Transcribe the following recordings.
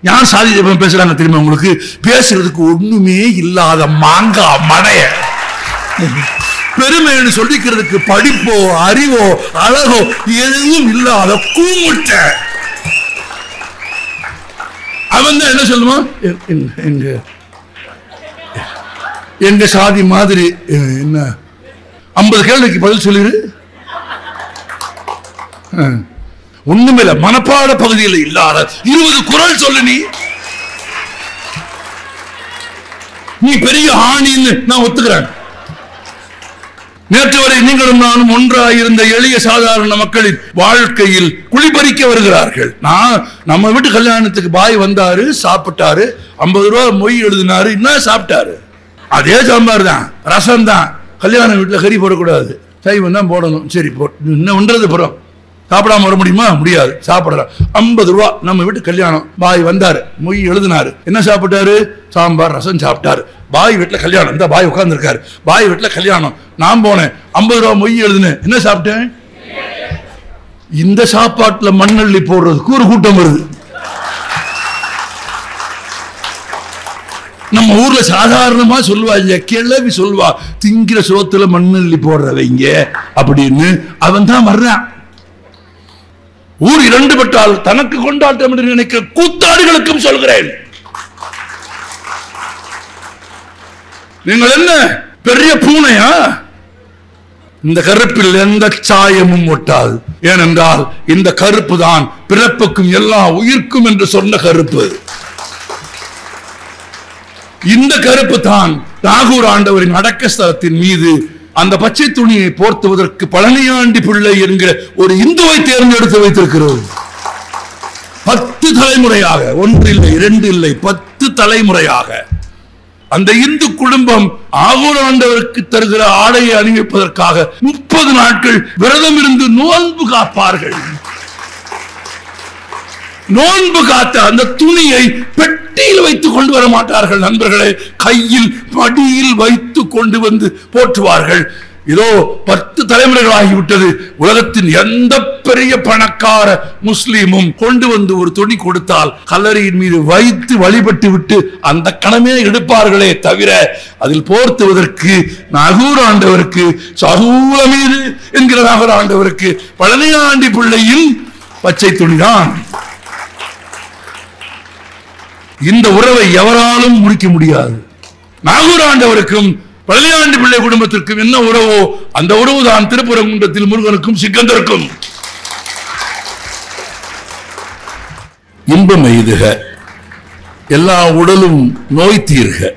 யார் சாதி பேசுறாங்க தெரியுமா உங்களுக்கு? பேசுறதுக்கு ஒண்ணுமே இல்லாத மாங்கா மடைய பெருமைன்னு சொல்லிக்கிறதுக்கு படிப்போ அறிவோ அழகோ எதுவும் இல்லாத கூமுட்ட அவன் தான் என்ன சொல்லுவான், எங்க சாதி மாதிரி என்ன 50 கேள்விக்கு பதில் சொல்லிடு. ஒண்ணுமில்ல, மனப்பாட பகுதியில் இல்லாத 20 குறள் சொல்லு. நீ பெரிய ஆணின்னு நான் ஒத்துக்கிறேன். நேற்று வரை நீங்களும் நானும் ஒன்றாயிருந்த எளிய சாதாரண மக்களின் வாழ்க்கையில் குளிபறிக்க வருகிறார்கள். நம்ம வீட்டு கல்யாணத்துக்கு பாய் வந்தாரு, சாப்பிட்டாரு, 50 ரூபா மொய் எழுதினாரு, என்ன சாப்பிட்டாரு? அதே சாம்பார் தான், ரசம் தான். கல்யாண வீட்டுல கறி போடக்கூடாது, சைவம் தான் போடணும். சரி, என்ன பண்றது? போறோம், சாப்பிடாம வர முடியுமா? முடியாது. சாப்பிடலாம். 50 ரூபா. நம்ம வீட்டு கல்யாணம், பாய் வந்தாரு, மொய் எழுதினாரு, என்ன சாப்பிட்டாரு? சாம்பார் ரசம் சாப்பிட்டாரு. பாய் வீட்டுல கல்யாணம், இந்த பாய் உட்கார்ந்து இருக்காரு, பாய் வீட்டுல கல்யாணம், நான் போனேன், 50 ரூபா மொய் எழுதுனேன், என்ன சாப்பிட்டேன்? இந்த சாப்பாட்டுல மண்ணள்ளி போடுறதுக்கு ஒரு கூட்டம் வருது. நம்ம ஊர்ல சாதாரணமா சொல்லுவாங்க, கிளவி சொல்லுவா, திங்கிற சோத்துல மண்ணள்ளி போடுறவங்க அப்படின்னு. அவன் தான் வர்றான். ஊர் 2 பட்டால் தனக்கு கொண்டாட்டம் என்று நினைக்கிற கூத்தாடிகளுக்கும் சொல்கிறேன், நீங்கள் என்ன பெரிய பூனையா? இந்த கருப்பில் எந்த சாயமும் ஒட்டாது. ஏனென்றால் இந்த கருப்பு தான் பிறப்புக்கும் எல்லா உயிர்க்கும் என்று சொன்ன கருப்பு. இந்த கருப்பு தான் நாகூர் ஆண்டவரின் அடக்க ஸ்தலத்தின் மீது அந்த பச்சை துணியை போர்த்துவதற்கு பழனியாண்டி பிள்ளை என்கிற ஒரு இந்துவை தேர்ந்தெடுத்து வைத்திருக்கிறது. 10 தலைமுறையாக, 1 இல்லை 2 இல்லை 10 தலைமுறையாக அந்த இந்து குடும்பம் ஆகூர் ஆண்டவருக்கு தருகிற ஆடையை அணிவிப்பதற்காக 30 நாட்கள் விரதம் இருந்து நோன்பு காப்பார்கள். நோன்பு காத்த அந்த துணியை பெட்டியில் வைத்துக் கொண்டு வர மாட்டார்கள் நண்பர்களே, கையில் மடியில் வைத்து கொண்டு வந்து போற்றுவார்கள். இதோ 10 தலைமுறைகள் ஆகிவிட்டது. உலகத்தின் எந்த பெரிய பணக்கார முஸ்லீமும் கொண்டு வந்து ஒரு துணி கொடுத்தால் கல்லறையின் மீது வைத்து வழிபட்டு விட்டு அந்த கணமே எடுப்பார்களே தவிர அதில் போர்த்துவதற்கு நாகூர் ஆண்டவருக்கு, சகூலமீது என்கிற நாகூர் ஆண்டவருக்கு பழனியாண்டி பிள்ளையின் பச்சை துணிதான். இந்த உறவை எவராலும் முடிக்க முடியாது. நாகூர் ஆண்டவருக்கும் பழனியாண்டி பிள்ளை குடும்பத்திற்கும் என்ன உறவோ அந்த உறவு தான் திருப்பரங்குன்றத்தில் முருகனுக்கும் சிக்கந்தருக்கும். இன்பம் எய்துக, எல்லா உடலும் நோய் தீர்க,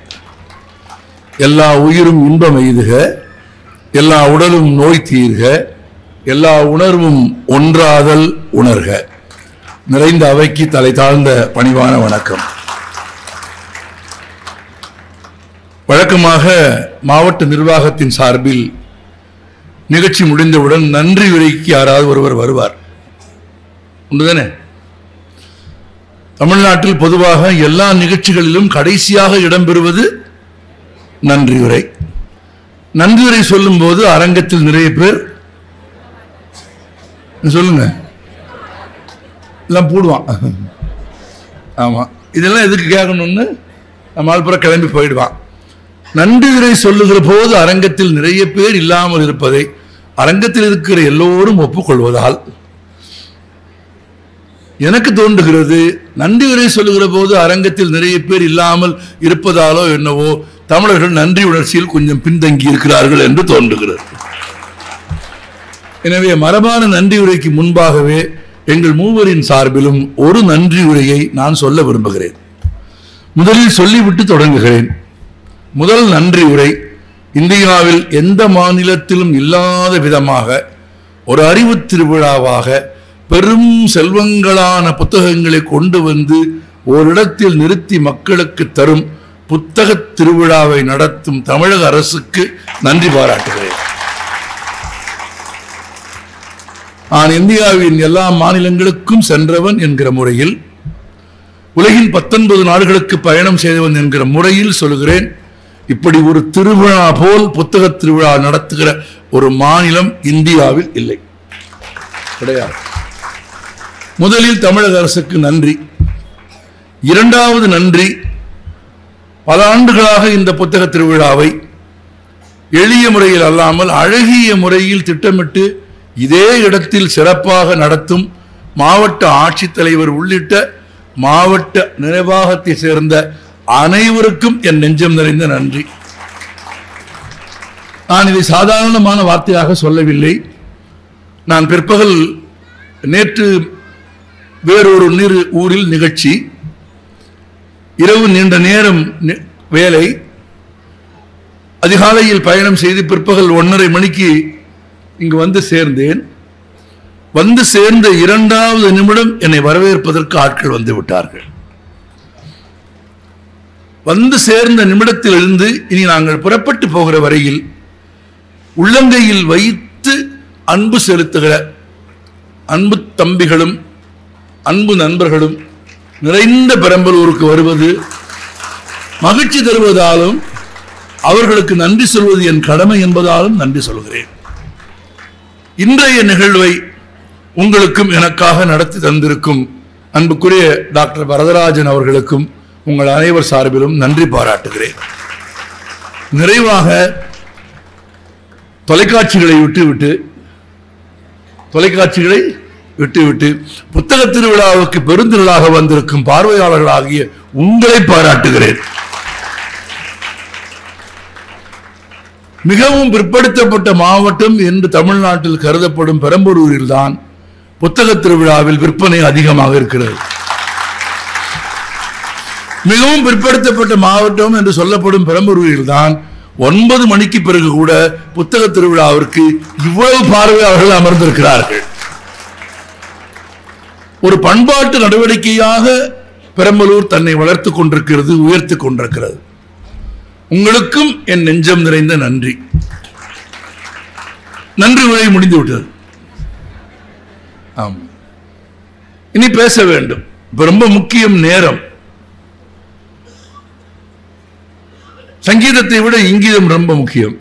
எல்லா உயிரும் இன்பம் எய்துக, எல்லா உடலும் நோய் தீர்க, எல்லா உணர்வும் ஒன்றாதல் உணர்க. நிறைந்த அவைக்கு தலை தாழ்ந்த பணிவான வணக்கம். வழக்கமாக மாவட்ட நிர்வாகத்தின் சார்பில் நிகழ்ச்சி முடிந்தவுடன் நன்றி உரைக்கு யாராவது ஒருவர் வருவார், உண்டுதானே? தமிழ்நாட்டில் பொதுவாக எல்லா நிகழ்ச்சிகளிலும் கடைசியாக இடம்பெறுவது நன்றி உரை. நன்றி உரை சொல்லும் போது அரங்கத்தில் நிறைய பேர் சொல்லுங்க எல்லாம் போடுவான். ஆமா, இதெல்லாம் எதுக்கு கேட்கணும்னு நம்ம ஆள்புற கிளம்பி போயிடுவான். நன்றி உரை சொல்லுகிற போது அரங்கத்தில் நிறைய பேர் இல்லாமல் இருப்பதை அரங்கத்தில் இருக்கிற எல்லோரும் ஒப்புக்கொள்வதால் எனக்கு தோன்றுகிறது, நன்றி உரை சொல்லுகிற போது அரங்கத்தில் நிறைய பேர் இல்லாமல் இருப்பதாலோ என்னவோ தமிழர்கள் நன்றி உணர்ச்சியில் கொஞ்சம் பின்தங்கி இருக்கிறார்கள் என்று தோன்றுகிறது. எனவே மரபான நன்றி உரைக்கு முன்பாகவே எங்கள் மூவரின் சார்பிலும் ஒரு நன்றி உரையை நான் சொல்ல விரும்புகிறேன். முதலில் சொல்லிவிட்டு தொடங்குகிறேன். முதல் நன்றி உரை இந்தியாவில் எந்த மாநிலத்திலும் இல்லாத விதமாக ஒரு அறிவு திருவிழாவாக பெரும் செல்வங்களான புத்தகங்களை கொண்டு வந்து ஓரிடத்தில் நிறுத்தி மக்களுக்கு தரும் புத்தக திருவிழாவை நடத்தும் தமிழக அரசுக்கு நன்றி பாராட்டுகிறேன். நான் இந்தியாவின் எல்லா மாநிலங்களுக்கும் சென்றவன் என்கிற முறையில், உலகின் 19 நாடுகளுக்கு பயணம் செய்தவன் என்கிற முறையில் சொல்கிறேன், இப்படி ஒரு திருவிழா போல் புத்தக திருவிழா நடத்துகிற ஒரு மாநிலம் இந்தியாவில் இல்லை, கிடையாது. முதலில் தமிழக அரசுக்கு நன்றி. இரண்டாவது நன்றி, பல ஆண்டுகளாக இந்த புத்தக திருவிழாவை எளிய முறையில் அல்லாமல் அழகிய முறையில் திட்டமிட்டு இதே இடத்தில் சிறப்பாக நடத்தும் மாவட்ட ஆட்சித்தலைவர் உள்ளிட்ட மாவட்ட நிர்வாகத்தை சேர்ந்த அனைவருக்கும் என் நெஞ்சம் நிறைந்த நன்றி. நான் இதை சாதாரணமான வார்த்தையாக சொல்லவில்லை. நான் பிற்பகல் நேற்று வேறொரு ஊரில் நிகழ்ச்சி, இரவு நீண்ட நேரம் வேலை, அதிகாலையில் பயணம் செய்து பிற்பகல் 1:30 மணிக்கு இங்கு வந்து சேர்ந்தேன். வந்து சேர்ந்த 2வது நிமிடம் என்னை வரவேற்பதற்கு ஆட்கள் வந்து விட்டார்கள். வந்து சேர்ந்த நிமிடத்திலிருந்து இனி நாங்கள் புறப்பட்டு போகிற வரையில் உள்ளங்கையில் வைத்து அன்பு செலுத்துகிற அன்பு தம்பிகளும் அன்பு நண்பர்களும் நிறைந்த பெரம்பலூருக்கு வருவது மகிழ்ச்சி தருவதாலும் அவர்களுக்கு நன்றி சொல்வது என் கடமை என்பதாலும் நன்றி சொல்கிறேன். இன்றைய நிகழ்வை உங்களுக்கும் எனக்காக நடத்தி தந்திருக்கும் அன்புக்குரிய டாக்டர் வரதராஜன் அவர்களுக்கும் உங்கள் அனைவர் சார்பிலும் நன்றி பாராட்டுகிறேன். நிறைவாக தொலைக்காட்சிகளை விட்டுவிட்டு புத்தக திருவிழாவுக்கு பெருந்திரளாக வந்திருக்கும் பார்வையாளர்களாகிய உங்களை பாராட்டுகிறேன். மிகவும் பிற்படுத்தப்பட்ட மாவட்டம் என்று தமிழ்நாட்டில் கருதப்படும் பெரம்பலூரில் தான் புத்தக திருவிழாவில் விற்பனை அதிகமாக இருக்கிறது. மிகவும் பிற்படுத்தப்பட்ட மாவட்டம் என்று சொல்லப்படும் பெரம்பலூரில் தான் 9 மணிக்கு பிறகு கூட புத்தக திருவிழாவிற்கு இவ்வளவு பார்வையாளர்கள் அமர்ந்திருக்கிறார்கள். ஒரு பண்பாட்டு நடவடிக்கையாக பெரம்பலூர் தன்னை வளர்த்துக் கொண்டிருக்கிறது, உயர்த்திக் கொண்டிருக்கிறது. உங்களுக்கும் என் நெஞ்சம் நிறைந்த நன்றி. நன்றி உரை முடிந்து விட்டது. ஆம், இனி பேச வேண்டும். இப்ப ரொம்ப முக்கியம் நேரம். சங்கீதத்தை விட இங்கீதம் ரொம்ப முக்கியம்.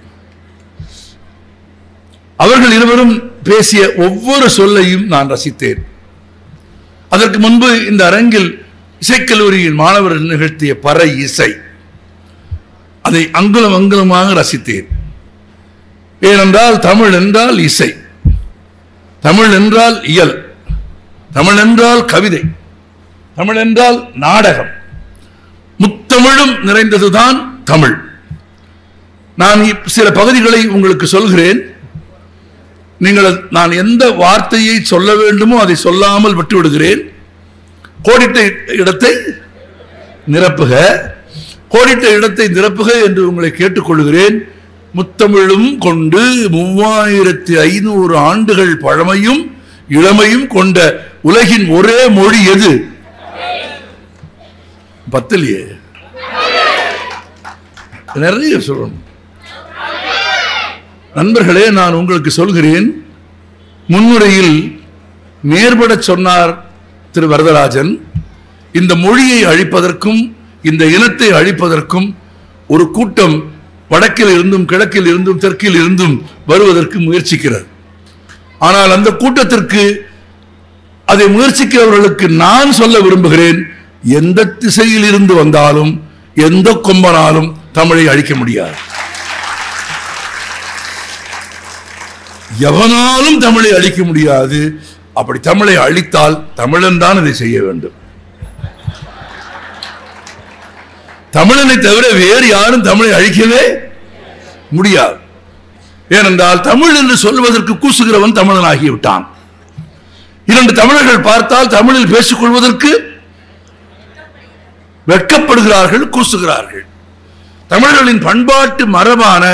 அவர்கள் இருவரும் பேசிய ஒவ்வொரு சொல்லையும் நான் ரசித்தேன். அதற்கு முன்பு இந்த அரங்கில் இசைக்கல்லூரியின் மாணவர்கள் நிகழ்த்திய பறை இசை, அதை அங்குலம் அங்குலமாக ரசித்தேன். ஏனென்றால் தமிழ் என்றால் இசை, தமிழ் என்றால் இயல், தமிழ் என்றால் கவிதை, தமிழ் என்றால் நாடகம், முத்தமிழும் நிறைந்ததுதான் தமிழ். நான் சில பகுதிகளை உங்களுக்கு சொல்கிறேன். நீங்கள் நான் எந்த வார்த்தையை சொல்ல வேண்டுமோ அதை சொல்லாமல் விட்டு விடுகிறேன். கோடிட்ட இடத்தை நிரப்புக, கோடிட்ட இடத்தை நிரப்புக என்று உங்களை கேட்டுக்கொள்கிறேன். முத்தமிழும் கொண்டு 3500 ஆண்டுகள் பழமையும் இளமையும் கொண்ட உலகின் ஒரே மொழி எது? பத்தலியே, நிறைய சொல்லணும். நண்பர்களே, நான் உங்களுக்கு சொல்கிறேன், முன்னுரையில் நேர்பட சொன்னார் திரு வரதராஜன். இந்த மொழியை அழிப்பதற்கும் இந்த இனத்தை அழிப்பதற்கும் ஒரு கூட்டம் வடக்கில் இருந்தும் கிழக்கில் இருந்தும் தெற்கில் இருந்தும் வருவதற்கு முயற்சிக்கிறது. ஆனால் அந்த கூட்டத்திற்கு, அதை முயற்சிக்கிறவர்களுக்கு நான் சொல்ல விரும்புகிறேன், எந்த திசையில் இருந்து வந்தாலும் எந்த கொம்பனாலும் தமிழை அழிக்க முடியாது. எவனாலும் தமிழை அழிக்க முடியாது. அப்படி தமிழை அழித்தால் தமிழன் தான் இதை செய்ய வேண்டும். தமிழனை தவிர வேறு யாரும் தமிழை அழிக்கவே முடியாது. ஏனென்றால் தமிழ் என்று சொல்வதற்கு கூசுகிறவன் தமிழன் ஆகிவிட்டான். 2 தமிழர்கள் பார்த்தால் தமிழில் பேசிக் கொள்வதற்கு வெட்கப்படுகிறார்கள், கூசுகிறார்கள். தமிழர்களின் பண்பாட்டு மரபான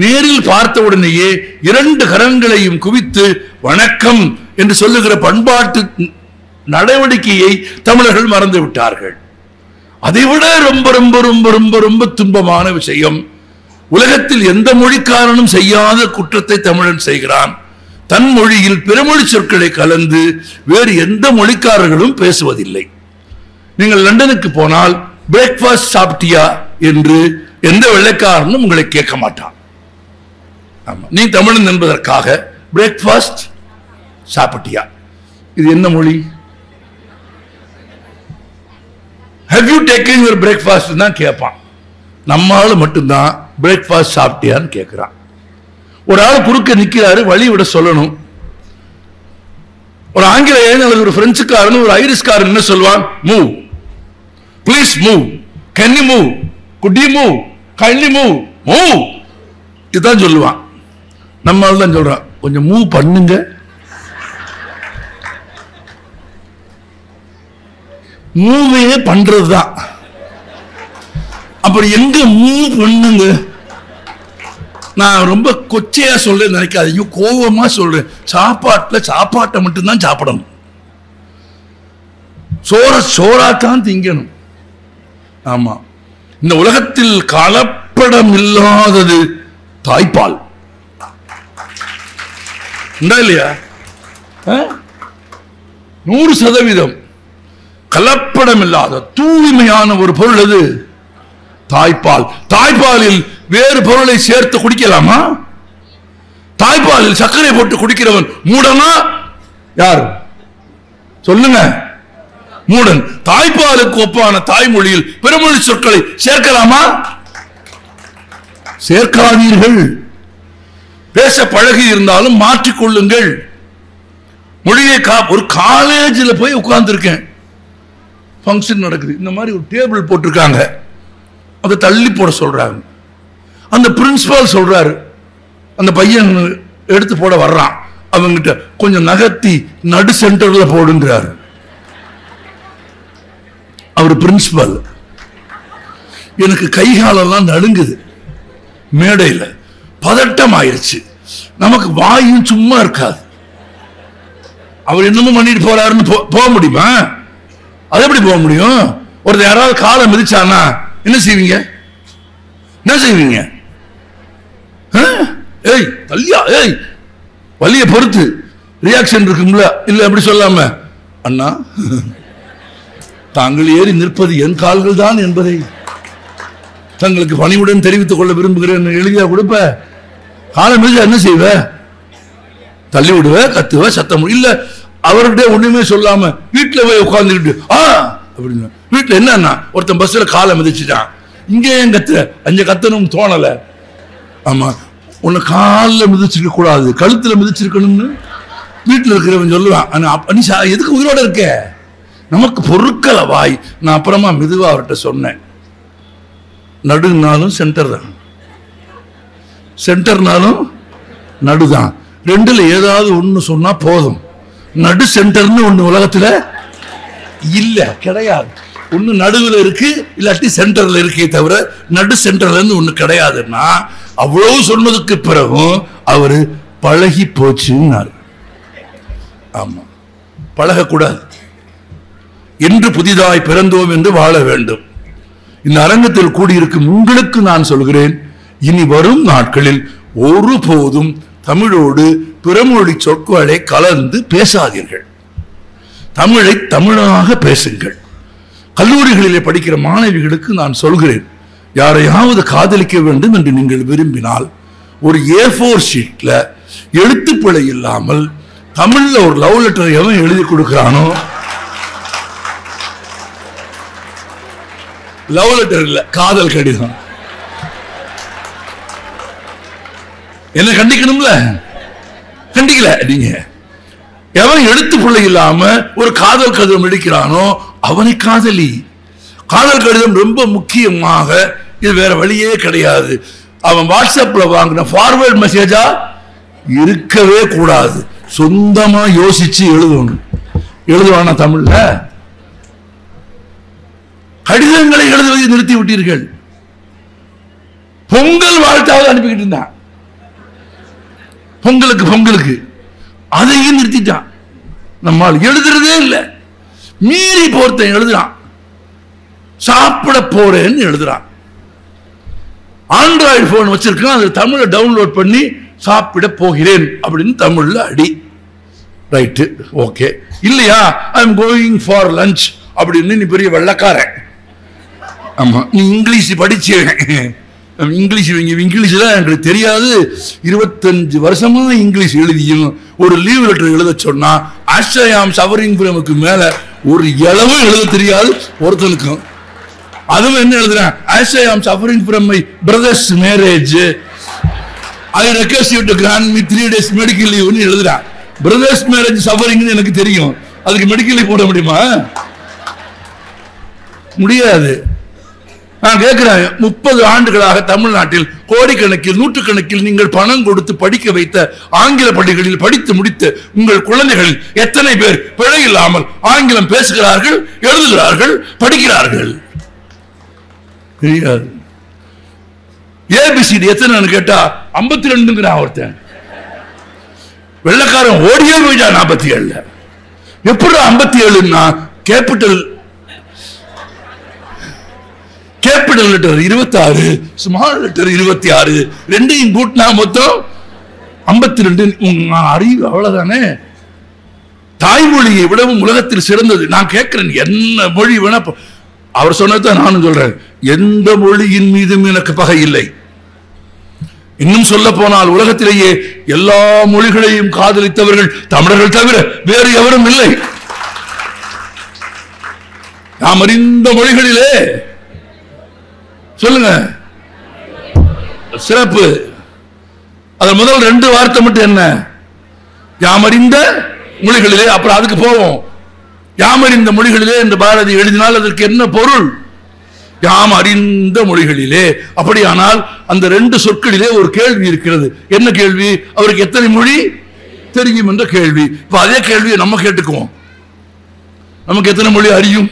நேரில் பார்த்தவுடனேயே 2 கரங்களையும் குவித்து வணக்கம் என்று சொல்லுகிற பண்பாட்டு நடவடிக்கையை தமிழர்கள் மறந்து விட்டார்கள். அதைவிட ரொம்ப ரொம்ப ரொம்ப ரொம்ப ரொம்ப துன்பமான விஷயம், உலகத்தில் எந்த மொழிக்காரனும் செய்யாத குற்றத்தை தமிழன் செய்கிறான். தன் மொழியில் பிறமொழி சொற்களை கலந்து வேறு எந்த மொழிக்காரர்களும் பேசுவதில்லை. நீங்கள் லண்டனுக்கு போனால் பிரேக்ஃபாஸ்ட் சாப்பிட்டியா என்று எந்த வெள்ளைக்காரனும் உங்களை கேட்க மாட்டான். நீ தமிழன் என்பதற்காக பிரேக்ஃபாஸ்ட் சாப்பிட்டியா, இது என்ன மொழி? have you taken your breakfast தான் கேட்பான். நம்மால மட்டும்தான் பிரேக்ஃபாஸ்ட் சாப்பிட்டியான்னு கேட்கிறான். ஒரு ஆள் குறுக்க நிக்கிறாரு, வழி விட சொல்லணும். ஒரு ஆங்கிலேயன் அல்லது ஒரு பிரெஞ்சுக்காரன் ஒரு ஐரிஷ்காரன் என்ன சொல்வான்? Move, please move, can you move, good you move, kindly move, move, இதுதான் சொல்லுவான். நம்மால தான் சொல்றான், கொஞ்சம் மூவ் பண்ணுங்க. மூவே பண்றதுதான். அப்புறம் எங்க மூவ் பண்ணுங்க? நான் ரொம்ப கொச்சையா சொல்றேன் நினைக்காதீங்க, கோபமா சொல்றேன். சாப்பாட்டை மட்டும்தான் சாப்பிடணும். சோறாத்தான் திங்கணும். ஆமா, இந்த உலகத்தில் கலப்படம் இல்லாதது தாய்ப்பால். இல்லையா? 100% கலப்படம் இல்லாத தூய்மையான ஒரு பொருள் அது தாய்ப்பால். தாய்ப்பாலில் வேறு பொருளை சேர்த்து குடிக்கலாமா? தாய்ப்பாலில் சர்க்கரை போட்டு குடிக்கிறவன் மூடனா? யார் சொல்லுங்க? மூடன். தாய்ப்பாலுக்கு ஒப்பான தாய்மொழியில் பிறமொழி சொற்களை சேர்க்கலாமா? சேர்க்காதீர்கள். பேச பழகி இருந்தாலும் மாற்றிக்கொள்ளுங்கள். மொழியை ஒரு காலேஜில் போய் உட்கார்ந்து இருக்கேன், ஃபங்க்ஷன் நடக்குது, இந்த மாதிரி ஒரு டேபிள் போட்டிருக்காங்க, அதை தள்ளி போட சொல்றாங்க. அந்த பிரின்சிபால் சொல்றாரு, அந்த பையன் எடுத்து போட வர்றான், அவங்கிட்ட கொஞ்சம் நகர்த்தி நடு சென்டர்ல போடுங்கிறாரு. அவர் பிரின்சிபால். எனக்கு கைகாலெல்லாம் நடுங்குது. மேடையில் பதட்டம் ஆயிடுச்சு. நமக்கு வாயும் சும்மா இருக்காது. அவர் என்னமோ பண்ணிட்டு போறாருன்னு போக முடியுமா? அது எப்படி போக முடியும்? ஒருத்தர் யாராவது காலை மிதிச்சானா என்ன செய்வீங்க? என்ன செய்வீங்க? ஏய் தள்ளியா, ஏய் வலிய பொறுத்து ரியாக்ஷன் இருக்கும்ல. இல்ல அப்படி சொல்லாம, அண்ணா தாங்கள் ஏறி நிற்பது என் கால்கள் தான் என்பதை தங்களுக்கு பணிவுடன் தெரிவித்துக் கொள்ள விரும்புகிறேன் எழுதியா கொடுப்ப. காலை மிதிச்சா என்ன செய்வ? தள்ளி விடுவ, கத்துவ, சத்தம். இல்ல அவர்கிட்ட ஒண்ணுமே சொல்லாம வீட்டுல போய் உட்கார்ந்துக்கிட்டு அப்படின்னு. வீட்டுல என்னன்னா, ஒருத்தன் பஸ்ல காலை மிதிச்சுட்டான், இங்கே ஏன் கத்துற? அஞ்ச கத்தனும் தோணல. ஆமா, உன்னை காலில் மிதிச்சிருக்க கூடாது, கழுத்துல மிதிச்சிருக்கணும்னு வீட்டுல இருக்கிறவன் சொல்லுவான். நீ எதுக்கு உயிரோட இருக்க? நமக்கு பொருட்கள வாய். நான் அப்புறமா மெதுவா அவர்கிட்ட சொன்னேன், நடுனாலும் சென்டர் தான், சென்டர்னாலும் நடுதான். ரெண்டுல ஏதாவது ஒண்ணு சொன்னா போதும். நடு சென்டர்னு ஒண்ணு உலகத்துல இல்ல, கிடையாது. ஒண்ணு நடுவில் இருக்கு, இல்லாட்டி சென்டர்ல இருக்கே தவிர நடு சென்டர்ல இருந்து ஒண்ணு கிடையாதுன்னா, அவ்வளவு சொன்னதுக்கு பிறகும் அவரு பழகி போச்சுன்னாரு. ஆமா, பழகக்கூடாது. என்று புதிதாய் பிறந்தோம் என்று வாழ வேண்டும். இந்த அரங்கத்தில் கூடியிருக்கும் உங்களுக்கு நான் சொல்கிறேன், இனி வரும் நாட்களில் ஒருபோதும் தமிழோடு பிறமொழி சொற்களை கலந்து பேசாதீர்கள். தமிழை தமிழாக பேசுங்கள். கல்லூரிகளிலே படிக்கிற மாணவிகளுக்கு நான் சொல்கிறேன், யாரையாவது காதலிக்க வேண்டும் என்று நீங்கள் விரும்பினால் ஒரு A4 ஷீட்ல எழுத்துப்பிழை இல்லாமல் தமிழ்ல ஒரு லவ் லெட்டர் எவன் எழுதி கொடுக்கிறானோ, லவ் லெட்டர் இல்ல, காதல் கடிதம். என்ன கண்டிக்கணும்ல? கண்டிக்கல. நீங்க எவன் எழுத்து பிள்ளை இல்லாம ஒரு காதல் கடிதம் எழுக்கிறானோ அவனை காதலி. காதல் கடிதம் ரொம்ப முக்கியமாக, இது வேற வழியே கிடையாது. அவன் வாட்ஸ்அப்ல வாங்கின ஃபார்வர்ட் மெசேஜா இருக்கவே கூடாது. சொந்தமா யோசிச்சு எழுதணும். எழுதுவானா தமிழ்ல? கடிதங்களை எழுதுவதை நிறுத்தி விட்டீர்கள். பொங்கல் வாழ்த்தாவது அனுப்பிக்கிட்டு இருந்தான், பொங்கலுக்கு அதையும் நிறுத்திட்டான். நம்மால் எழுதுறதே இல்லை. மீறி போர்த்தன் எழுதுறான், சாப்பிட போறேன்னு எழுதுறான். ஆண்ட்ராய்டு போன் வச்சிருக்கான், அதுல தமிழை டவுன்லோட் பண்ணி சாப்பிட போகிறேன் அப்படின்னு தமிழ்ல அடி. Right, okay. இல்லையா, I am going for lunch அப்படின்னு நீ பெரிய வெள்ளக்காரன். ஆமா, நீ இங்கிலீஷ் படிச்சு, இங்கிலீஷ்ல எனக்கு தெரியாது, 25 வருஷமா இங்கிலீஷ் எழுதியும் ஒரு லீவ் லெட்டர் எழுத சொன்னா, ஆஸ்ட்ரேலியா சவரிங் ஃப்ரேமுக்கு மேல ஒரு இளவும் எழுத தெரியாது ஒருத்தனுக்கும். அதுவும் என்ன எழுதுறேன், as I am suffering from my brother's marriage, I request you to grant me 3 days medical leave னு எழுதுறேன். பிரதர்ஸ் மேரேஜ் சஃபரிங்னு எனக்கு தெரியும், அதுக்கு மெடிக்கல் லீவ் போட முடியுமா? முடியாது. நான் கேட்கிறேன், 30 ஆண்டுகளாக தமிழ்நாட்டில் கோடிக்கணக்கில் நூற்றுக்கணக்கில் நீங்கள் பணம் கொடுத்து படிக்க வைத்த ஆங்கில பள்ளிகளில் படித்து முடித்து உங்கள் குழந்தைகளில் எத்தனை பேர் பிழை இல்லாமல் ஆங்கிலம் பேசுகிறார்கள், எழுதுகிறார்கள், படிக்கிறார்கள்? தெரியாது. ஏபிசிடி எத்தனை கேட்டா 52ங்கிறான் ஒருத்தன். வெள்ளக்காரன் ஓடியே போயிட்டா 47. எப்படி 57ன்னா கேபிட்டல் லெட்டர் 26, ஸ்மால் லெட்டர் 26, ரெண்டையும் கூட்டினா மொத்தம் 52. அறிவு அவ்வளவுதானே. தாய்மொழியை விடவும் உலகத்தில் சிறந்தது. நான் கேட்கிறேன், என்ன மொழி வேணா, அவர் சொன்னதான் நானும் சொல்றேன், எந்த மொழியின் மீதும் எனக்கு பகை இல்லை. இன்னும் சொல்ல போனால் உலகத்திலேயே எல்லா மொழிகளையும் காதலித்தவர்கள் தமிழர்கள் தவிர வேறு எவரும் இல்லை. நாம் அறிந்த மொழிகளிலே சொல்லுங்க சிறப்பு. அது முதல் 2 வார்த்தை மட்டும் என்ன? யாம் அறிந்த மொழிகளிலே. அப்புறம் அதுக்கு போவோம். யாம் அறிந்த மொழிகளிலே என்று பாரதி எழுதினால் அதற்கு என்ன பொருள்? யாம் அறிந்த மொழிகளிலே. அப்படியானால் அந்த 2 சொற்களிலே ஒரு கேள்வி இருக்கிறது. என்ன கேள்வி? அவருக்கு எத்தனை மொழி தெரியும் என்ற கேள்வி. இப்ப அதே கேள்வியை நம்ம கேட்டுக்குவோம். நமக்கு எத்தனை மொழி அறியும்?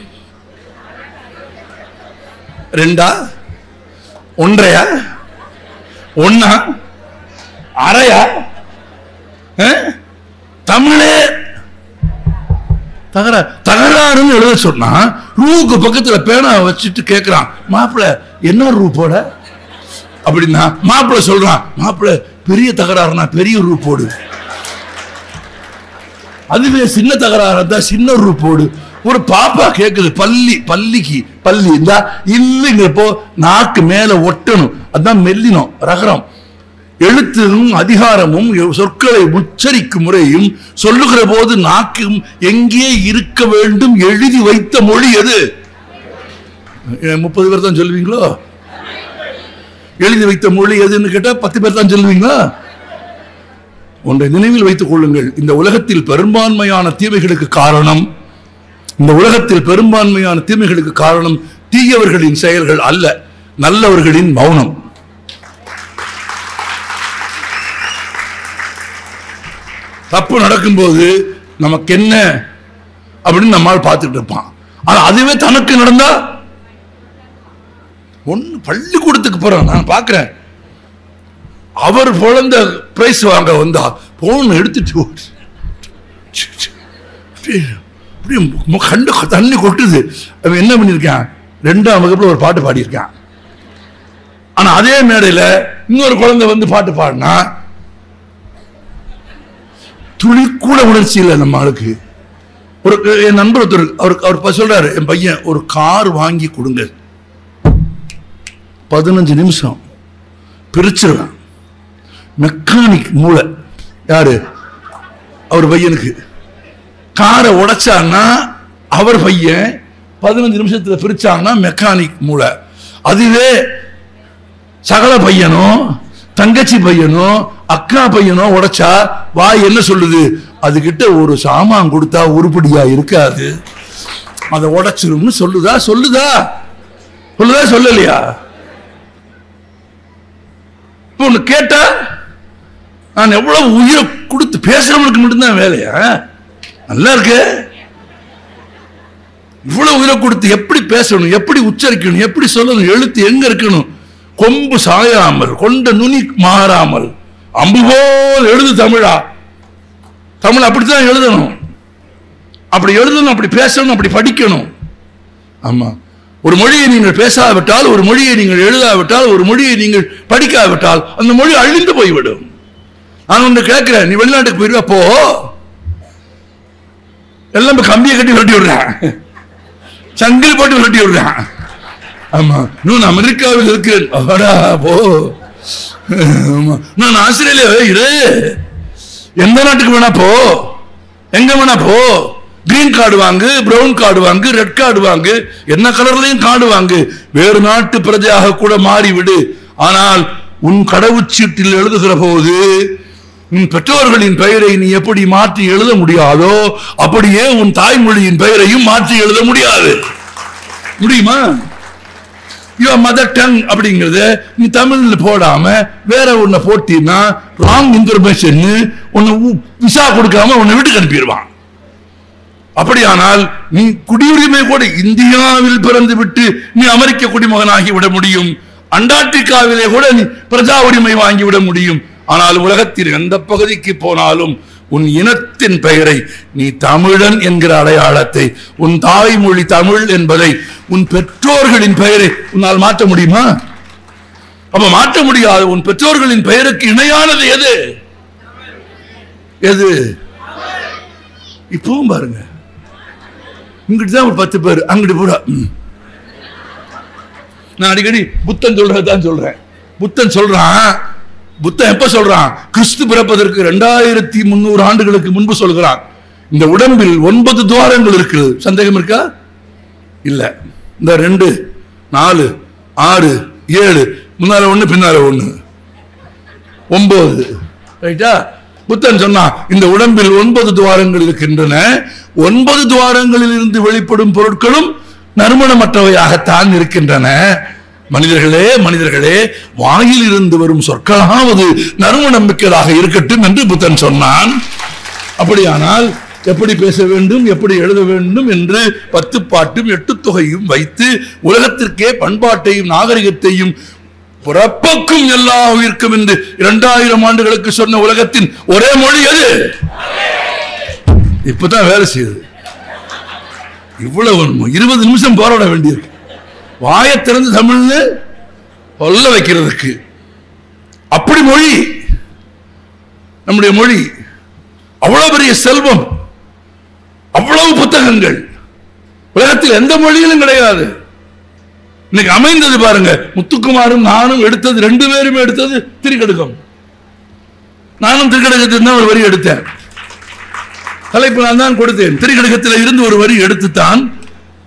2, 1, 1, அரையா? தமிழே தகராறுன்னு எழுத சொன்னா ரூக்கு பக்கத்துல பேனா வச்சுட்டு கேட்கிறான், மாப்பிள்ள என்ன ரூ போட அப்படின்னா மாப்பிள்ள சொல்றான், மாப்பிள்ள பெரிய தகராறுனா பெரிய ரூ போடு, அதுவே சின்ன தகராறு தான் சின்ன ரூ போடு. ஒரு பாப்பா கேக்குது, பள்ளி இருந்தா இல்லைங்கிறப்போ நாக்கு மேல ஒட்டணும், அதுதான் மெல்லினம் ரகரம். எழுத்தும் அதிகாரமும் சொற்களை உச்சரிக்கும் முறையும் சொல்லுகிற போது நாக்கும் எங்கே இருக்க வேண்டும் எழுதி வைத்த மொழி எது? 30 பேர் தான் சொல்லுவீங்களோ? எழுதி வைத்த மொழி எதுன்னு கேட்டா 10 பேர் தான் சொல்லுவீங்களா? ஒன்றை நினைவில் வைத்துக் கொள்ளுங்கள், இந்த உலகத்தில் பெரும்பான்மையான தீமைகளுக்கு காரணம் தீயவர்களின் செயல்கள் அல்ல, நல்லவர்களின் மௌனம். தப்பு நடக்கும்போது நமக்கு என்ன அப்படின்னு நம்மால் பார்த்துட்டு இருப்பான். ஆனா அதுவே தனக்கு நடந்தா ஒன்னு பள்ளிக்கூடத்துக்கு போறான், நான் பார்க்கிறேன், அவர் குழந்தை பிரைஸ் வாங்க வந்தா போன் எடுத்துட்டு கண்டு தண்ணி கொட்டுது. அவன் என்ன பண்ணிருக்கான், 2ஆம் வகுப்புல ஒரு பாட்டு பாடியிருக்கான். ஆனா அதே மேடையில இன்னொரு குழந்தை வந்து பாட்டு பாடினா துளி கூட உணர்ச்சி இல்லை நம்ம ஆளுக்கு. ஒரு என் நண்பர் ஒருத்தர் அவர் சொல்றாரு, என் பையன் ஒரு கார் வாங்கி கொடுங்க, 15 நிமிஷம் பிரிச்சிருவான். மெக்கானிக் மூளை யாரு? அவர் பையனுக்கு. காரை உடைச்சாங்கன்னா அவர் பையன், 15 நிமிஷத்துல பிரிச்சாங்கன்னா மெக்கானிக் மூளை. அதுவே சகல பையனோ தங்கச்சி பையனோ அக்கா பையனோ உடைச்சா வாய் என்ன சொல்லுது? அதுகிட்ட ஒரு சாமான் கொடுத்தா உருப்படியா இருக்காது, அதை உடைச்சிரும்னு சொல்லுதா சொல்லலையா? ஒண்ணு கேட்டா நான் எவ்வளவு உயிரை கொடுத்து பேசுறவனுக்கு மட்டும்தான் வேலையா? நல்லா இருக்கு, இவ்வளவு உயிரை கொடுத்து எப்படி பேசணும், எப்படி உச்சரிக்கணும், எப்படி சொல்லணும், எழுத்து எங்க இருக்கணும், கொம்பு சாயாமல் கொண்ட நுனி மாறாமல் அம்பு போல் எழுது தமிழா. தமிழ் அப்படித்தான் எழுதணும், அப்படி எழுதணும், அப்படி பேசணும், அப்படி படிக்கணும். ஆமா, ஒரு மொழியை நீங்கள் பேசாவிட்டால், ஒரு மொழியை நீங்கள் எழுதாவிட்டால், ஒரு மொழியை நீங்கள் படிக்காவிட்டால் அந்த மொழி அழிந்து போய்விடும். நான் ஒன்று கேட்கிறேன், நீ வெளிநாட்டுக்கு போயிருவா, போ, எல்லாம் கம்பியை கட்டி விரட்டி விடுறேன், சங்கிலி போட்டு விரட்டி விடுறேன். ஆமா, நான் அமெரிக்காவில் இருக்கிறேன், போ, நான் ஆஸ்திரேலியாவே இரு, எந்த நாட்டுக்கு வேணா போ, எங்க வேணா போ, கிரீன் கார்டு வாங்கு, பிரவுன் கார்டு வாங்கு, ரெட் கார்டு வாங்கு, என்ன கலர்லையும் கார்டு வாங்கு, வேறு நாட்டு பிரஜையாக கூட மாறிவிடு. ஆனால் உன் கடவுச்சீட்டில் எழுதுகிற போது உன் பெற்றோர்களின் பெயரை நீ எப்படி மாற்றி எழுத முடியாதோ அப்படியே உன் தாய்மொழியின் பெயரையும் மாற்றி எழுத முடியாது. முடியுமா? யுவர் மதர் டங் அப்படிங்கறத நீ தமிழ்ல போடாம வேற ஒன்ன போட்டீங்கன்னா ராங் இன்ஃபர்மேஷன், உன்னை விசா கொடுக்காம உன்னை வீட்டுக்கு அனுப்பிடுவான். அப்படியானால் நீ குடியுரிமை கூட இந்தியாவில் பிறந்து விட்டு நீ அமெரிக்க குடிமகனாகி விட முடியும், அண்டார்டிகாவிலே கூட நீ பிரஜா உரிமை வாங்கிவிட முடியும். ஆனால் உலகத்தின் எந்த பகுதிக்கு போனாலும் உன் இனத்தின் பெயரை, நீ தமிழன் என்கிற அடையாளத்தை, உன் தாய்மொழி தமிழ் என்பதை, உன் பெற்றோர்களின் பெயரை உன்னால் மாற்ற முடியுமா? அப்ப மாற்ற முடியாது. உன் பெற்றோர்களின் பெயருக்கு இணையானது எது? எது? இப்பவும் பாருங்க, இங்கிட்டு தான் ஒரு 10 பேர், அங்கிட்டு பூரா. நான் அடிக்கடி புத்தன் சொல்றதுதான் சொல்றேன். புத்தன் சொல்றான், புத்தன் எப்ப சொல்றான்? கிறிஸ்து பிறப்பதற்கு 2300 ஆண்டுகளுக்கு முன்பு சொல்கிறான். இந்த உடம்பில் 9 துவாரங்கள் இருக்கு. சந்தேகம் இருக்கா? இல்ல. இந்த 2, 4, 6, 7, முன்னால 1 பின்னால 1, 9. ரைட்டா? புத்தன் சொன்னா இந்த உடம்பில் 9 துவாரங்கள் இருக்கின்றன. 9 துவாரங்களில் இருந்து வெளிப்படும் பொருட்களும் நறுமணமற்றவையாகத்தான் இருக்கின்றன. மனிதர்களே மனிதர்களே, வாயில் இருந்து வரும் சொற்களாவது நறுமணம் மிக்கதாக இருக்கட்டும் என்று புத்தன் சொன்னான். அப்படியானால் எப்படி பேச வேண்டும், எப்படி எழுத வேண்டும் என்று 10 பாட்டும் 8 தொகையும் வைத்து உலகத்திற்கே பண்பாட்டையும் நாகரிகத்தையும் பிறப்புக்கும் எல்லா உயிர்க்கும் என்று 2000 ஆண்டுகளுக்கு சொன்ன உலகத்தின் ஒரே மொழி எது? இப்பதான் வேலை செய்யுது. இவ்வளவு 20 நிமிஷம் போராட வேண்டியிருக்கு வாயை திறந்து தமிழ்னு சொல்ல வைக்கிறதுக்கு. அப்படி மொழி நம்முடைய மொழி. அவ்வளவு பெரிய செல்வம், அவ்வளவு புத்தகங்கள் உலகத்தில் எந்த மொழியிலும் கிடையாது. இன்னைக்கு அமைந்தது பாருங்க. முத்துக்குமாரும் நானும் எடுத்தது, 2 பேருமே எடுத்தது திரிகடுகம். நானும் திரிகடுகத்தில் தான் ஒரு வரி எடுத்தேன். தலைப்பு நான் தான் கொடுத்தேன். திரிகடுகத்தில் இருந்து ஒரு வரி எடுத்துத்தான்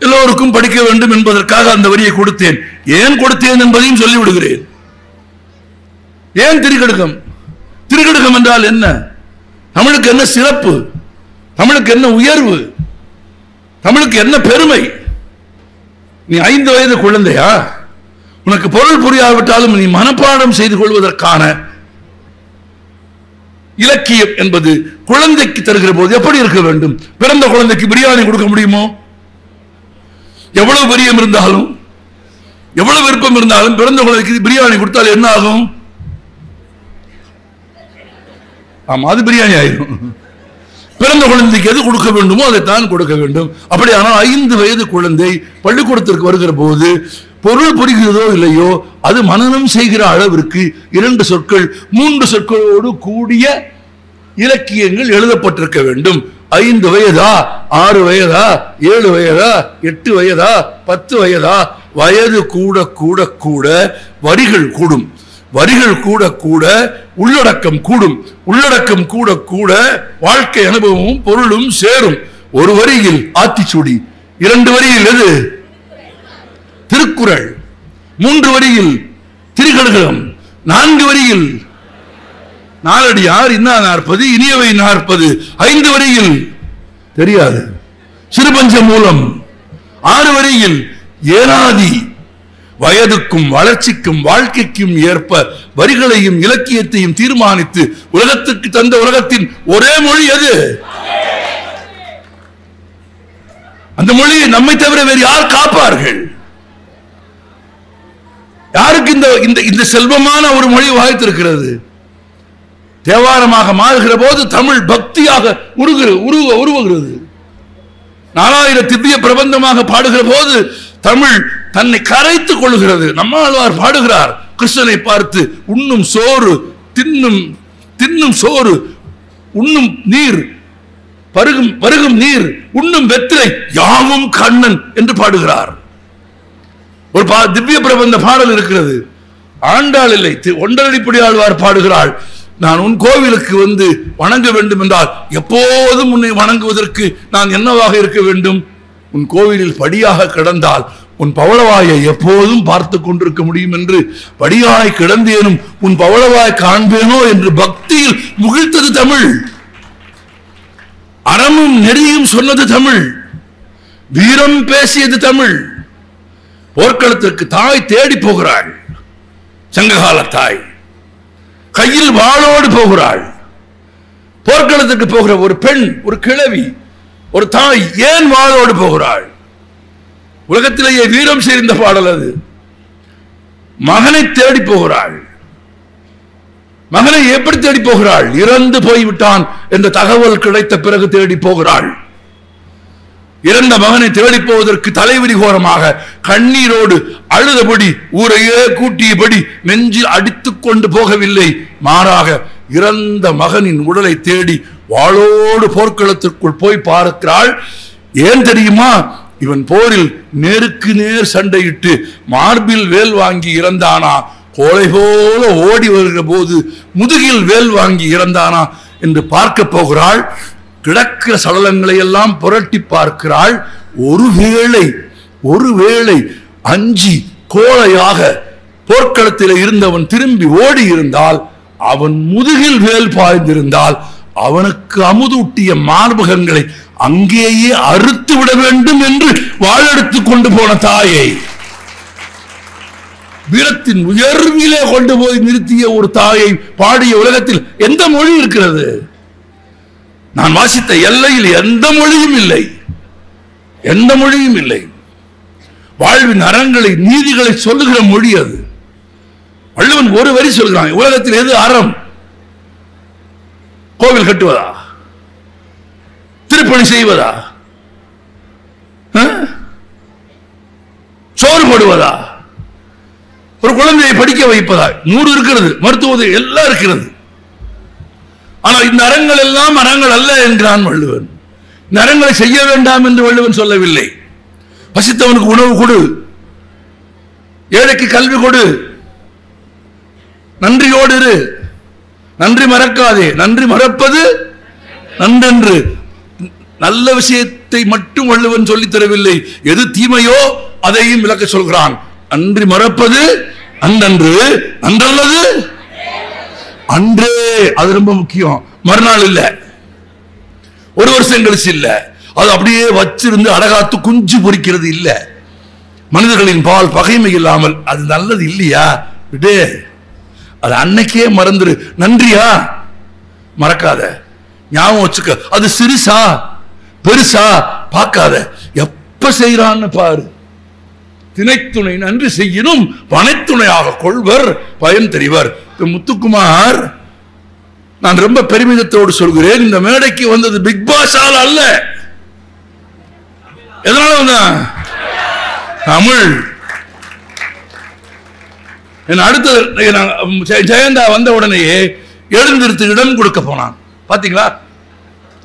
எல்லோருக்கும் படிக்க வேண்டும் என்பதற்காக அந்த வரியை கொடுத்தேன். ஏன் கொடுத்தேன் என்பதையும் சொல்லிவிடுகிறேன். ஏன் திரிகடுகம்? திரிகடுகம் என்றால் என்ன? தமிழுக்கு என்ன சிறப்பு? தமிழுக்கு என்ன உயர்வு? தமிழுக்கு என்ன பெருமை? நீ 5 வயது குழந்தையா? உனக்கு பொருள் புரியாவிட்டாலும் நீ மனப்பாடம் செய்து கொள்வதற்கான இலக்கியம் என்பது குழந்தைக்கு தருகிற போது எப்படி இருக்க வேண்டும்? பிறந்த குழந்தைக்கு பிரியாணி கொடுக்க முடியுமோ? எவ்வளவு பிரியம் இருந்தாலும், எவ்வளவு விருப்பம் இருந்தாலும் பிறந்த குழந்தைக்கு பிரியாணி கொடுத்தால் என்ன ஆகும்? ஆமா, அது பிரியாணி ஆயிடும். பிறந்த குழந்தைக்கு எது கொடுக்க வேண்டுமோ அதைத்தான் கொடுக்க வேண்டும். அப்படியானால் 5 வயது குழந்தை பள்ளிக்கூடத்திற்கு வருகிற போது பொருள் புரிகிறதோ இல்லையோ, அது மனனம் செய்கிற அளவிற்கு 2 சொற்கள் 3 சொற்களோடு கூடிய இலக்கியங்கள் எழுதப்பட்டிருக்க வேண்டும். 5 வயதா, 6 வயதா, 7 வயதா, 8 வயதா, 10 வயதா, வயது கூட கூட கூட வரிகள் கூடும். வரிகள் கூட கூட உள்ளடக்கம் கூடும். உள்ளடக்கம் கூட கூட வாழ்க்கை அனுபவமும் பொருளும் சேரும். ஒரு வரியில் ஆத்திச்சூடி, 2 வரியில் எது? திருக்குறள், 3 வரியில் திரிகடுகம், 4 வரியில் நாலடியார், இன்னா 40, இனியவை 40, 5 வரியில் தெரியாது சிறுபஞ்ச மூலம், 6 வரியில் ஏனாதி. வயதுக்கும் வளர்ச்சிக்கும் வாழ்க்கைக்கும் ஏற்ப வரிகளையும் இலக்கியத்தையும் தீர்மானித்து உலகத்துக்கு தந்த உலகத்தின் ஒரே மொழி எது? அந்த மொழியை நம்மை தவிர வேறு யார் காப்பார்கள்? யாருக்கு இந்த செல்வமான ஒரு மொழி வாய்த்திருக்கிறது? தேவாரமாக மாறுகிற போது தமிழ் பக்தியாக உருவுகிறது. 4000 திவ்ய பிரபந்தமாக பாடுகிற போது தமிழ் தன்னை கரைத்துக் கொள்கிறது. நம்மாழ்வார் பாடுகிறார் கிருஷ்ணனை பார்த்து, உண்ணும் சோறு, தின்னும் சோறு, உண்ணும் நீர், பருகும் நீர், உண்ணும் வெற்றிலை யாவும் கண்ணன் என்று பாடுகிறார். ஒரு திவ்ய பிரபந்த பாடல் இருக்கிறது. ஆண்டாள் இல்லை, ஒன்றடிப்படி ஆழ்வார் பாடுகிறாள். நான் உன் கோவிலுக்கு வந்து வணங்க வேண்டும் என்றால் எப்போதும் உன்னை வணங்குவதற்கு நான் என்னவாக இருக்க வேண்டும்? உன் கோவிலில் படியாக கிடந்தால் உன் பவளவாயை எப்போதும் பார்த்து கொண்டிருக்க முடியும் என்று படியாய் கிடந்தேனும் உன் பவளவாய் காண்பேனோ என்று பக்தியில் முகிழ்த்தது தமிழ். அறமும் நெறியும் சொன்னது தமிழ். வீரம் பேசியது தமிழ். போர்க்களத்திற்கு தாய் தேடி போகிறாள். சங்ககால தாய் கையில் வாளோடு போகிறாள். போர்க்களத்துக்கு போகிற ஒரு பெண், ஒரு கிழவி, ஒரு தாய் ஏன் வாளோடு போகிறாள்? உலகத்திலேயே வீரம் சேர்ந்த பாடல் அது. மகனை தேடி போகிறாள். மகனை எப்படி தேடி போகிறாள்? இறந்து போய்விட்டான் என்ற தகவல் கிடைத்த பிறகு தேடி போகிறாள். இறந்த மகனை தேடி போவதற்கு தலைவிரி கோரமாக கண்ணீரோடு அழுதபடி ஊரையே கூட்டியபடி நெஞ்சில் அடித்துக் கொண்டு போகவில்லை. மாறாக இறந்த மகனின் உடலை தேடி வாளோடு போர்க்களத்திற்குள் போய் பார்க்கிறாள். ஏன் தெரியுமா? இவன் போரில் நேருக்கு நேர் சண்டையிட்டு மார்பில் வேல் வாங்கி இறந்தானா, கோழை போல ஓடி வருகிற போது முதுகில் வேல் வாங்கி இறந்தானா என்று பார்க்க போகிறாள். கிடக்கிற சடலங்களை எல்லாம் புரட்டி பார்க்கிறாள். ஒருவேளை அஞ்சி கோழையாக போர்க்களத்தில் இருந்தவன் திரும்பி ஓடி இருந்தால், அவன் முதுகில் வேல் பாய்ந்திருந்தால், அவனுக்கு அமுதூட்டிய மார்பகங்களை அங்கேயே அறுத்து விட வேண்டும் என்று வாழெடுத்து கொண்டு போன தாயை, வீரத்தின் உயர்விலே கொண்டு போய் நிறுத்திய ஒரு தாயை பாடிய உலகத்தில் எந்த மொழி இருக்கிறது? நான் வாசித்த எல்லையில் எந்த மொழியும் இல்லை, எந்த மொழியும் இல்லை. வாழ்வின் அறங்களை நீதிகளை சொல்லுகிற மொழி அது. வள்ளுவன் ஒரு வரி சொல்கிறான், உலகத்தில் எது அறம்? கோவில் கட்டுவதா? திருப்பணி செய்வதா? சோறு போடுவதா? ஒரு குழந்தையை படிக்க வைப்பதா? 100 இருக்கிறது, மருத்துவத்தை எல்லாம் இருக்கிறது. ஆனால் இந்த அறங்கள் எல்லாம் அறங்கள் அல்ல என்கிறான் வள்ளுவன். இந்த அறங்களை செய்ய வேண்டாம் என்று வள்ளுவன் சொல்லவில்லை. பசித்தவனுக்கு உணவு கொடு, ஏழைக்கு கல்வி கொடு, நன்றியோடு இரு, நன்றி மறக்காதே, நன்றி மறப்பது நன்றென்று. நல்ல விஷயத்தை மட்டும் வள்ளுவன் சொல்லித் தரவில்லை, எது தீமையோ அதையும் விளக்க சொல்கிறான். நன்றி மறப்பது அன்றன்று, அன்றல்லது அன்றே. அது ரொம்ப முக்கியம். மறுநாள் இல்ல, ஒரு வருஷம் கழிச்சு இல்ல, அது அப்படியே வச்சிருந்து அடகாத்து குஞ்சு பொறிக்கிறது இல்ல. மனிதர்களின் பால் பகைமை இல்லாமல் அது நல்லது இல்லையா? விடு, அது அன்னைக்கே மறந்துரு. நன்றியா மறக்காத, ஞாபகம் வச்சுக்க. அது சிறுசா பெருசா பார்க்காத, எப்ப செய்யறான்னு பாரு. திணைத்துணை நன்றி செய்யணும் பனைத்துணையாக கொள்வர் பயன் தெரிவர். முத்துக்குமார், நான் ரொம்ப பெருமிதத்தோடு சொல்கிறேன், இந்த மேடைக்கு வந்தது பிக் பாஸால் அல்ல. எதனால வந்த? தமிழ். அடுத்தது ஜெயந்தா வந்த உடனேயே எழுந்திருத்து இடம் கொடுக்க போனான். பாத்தீங்களா?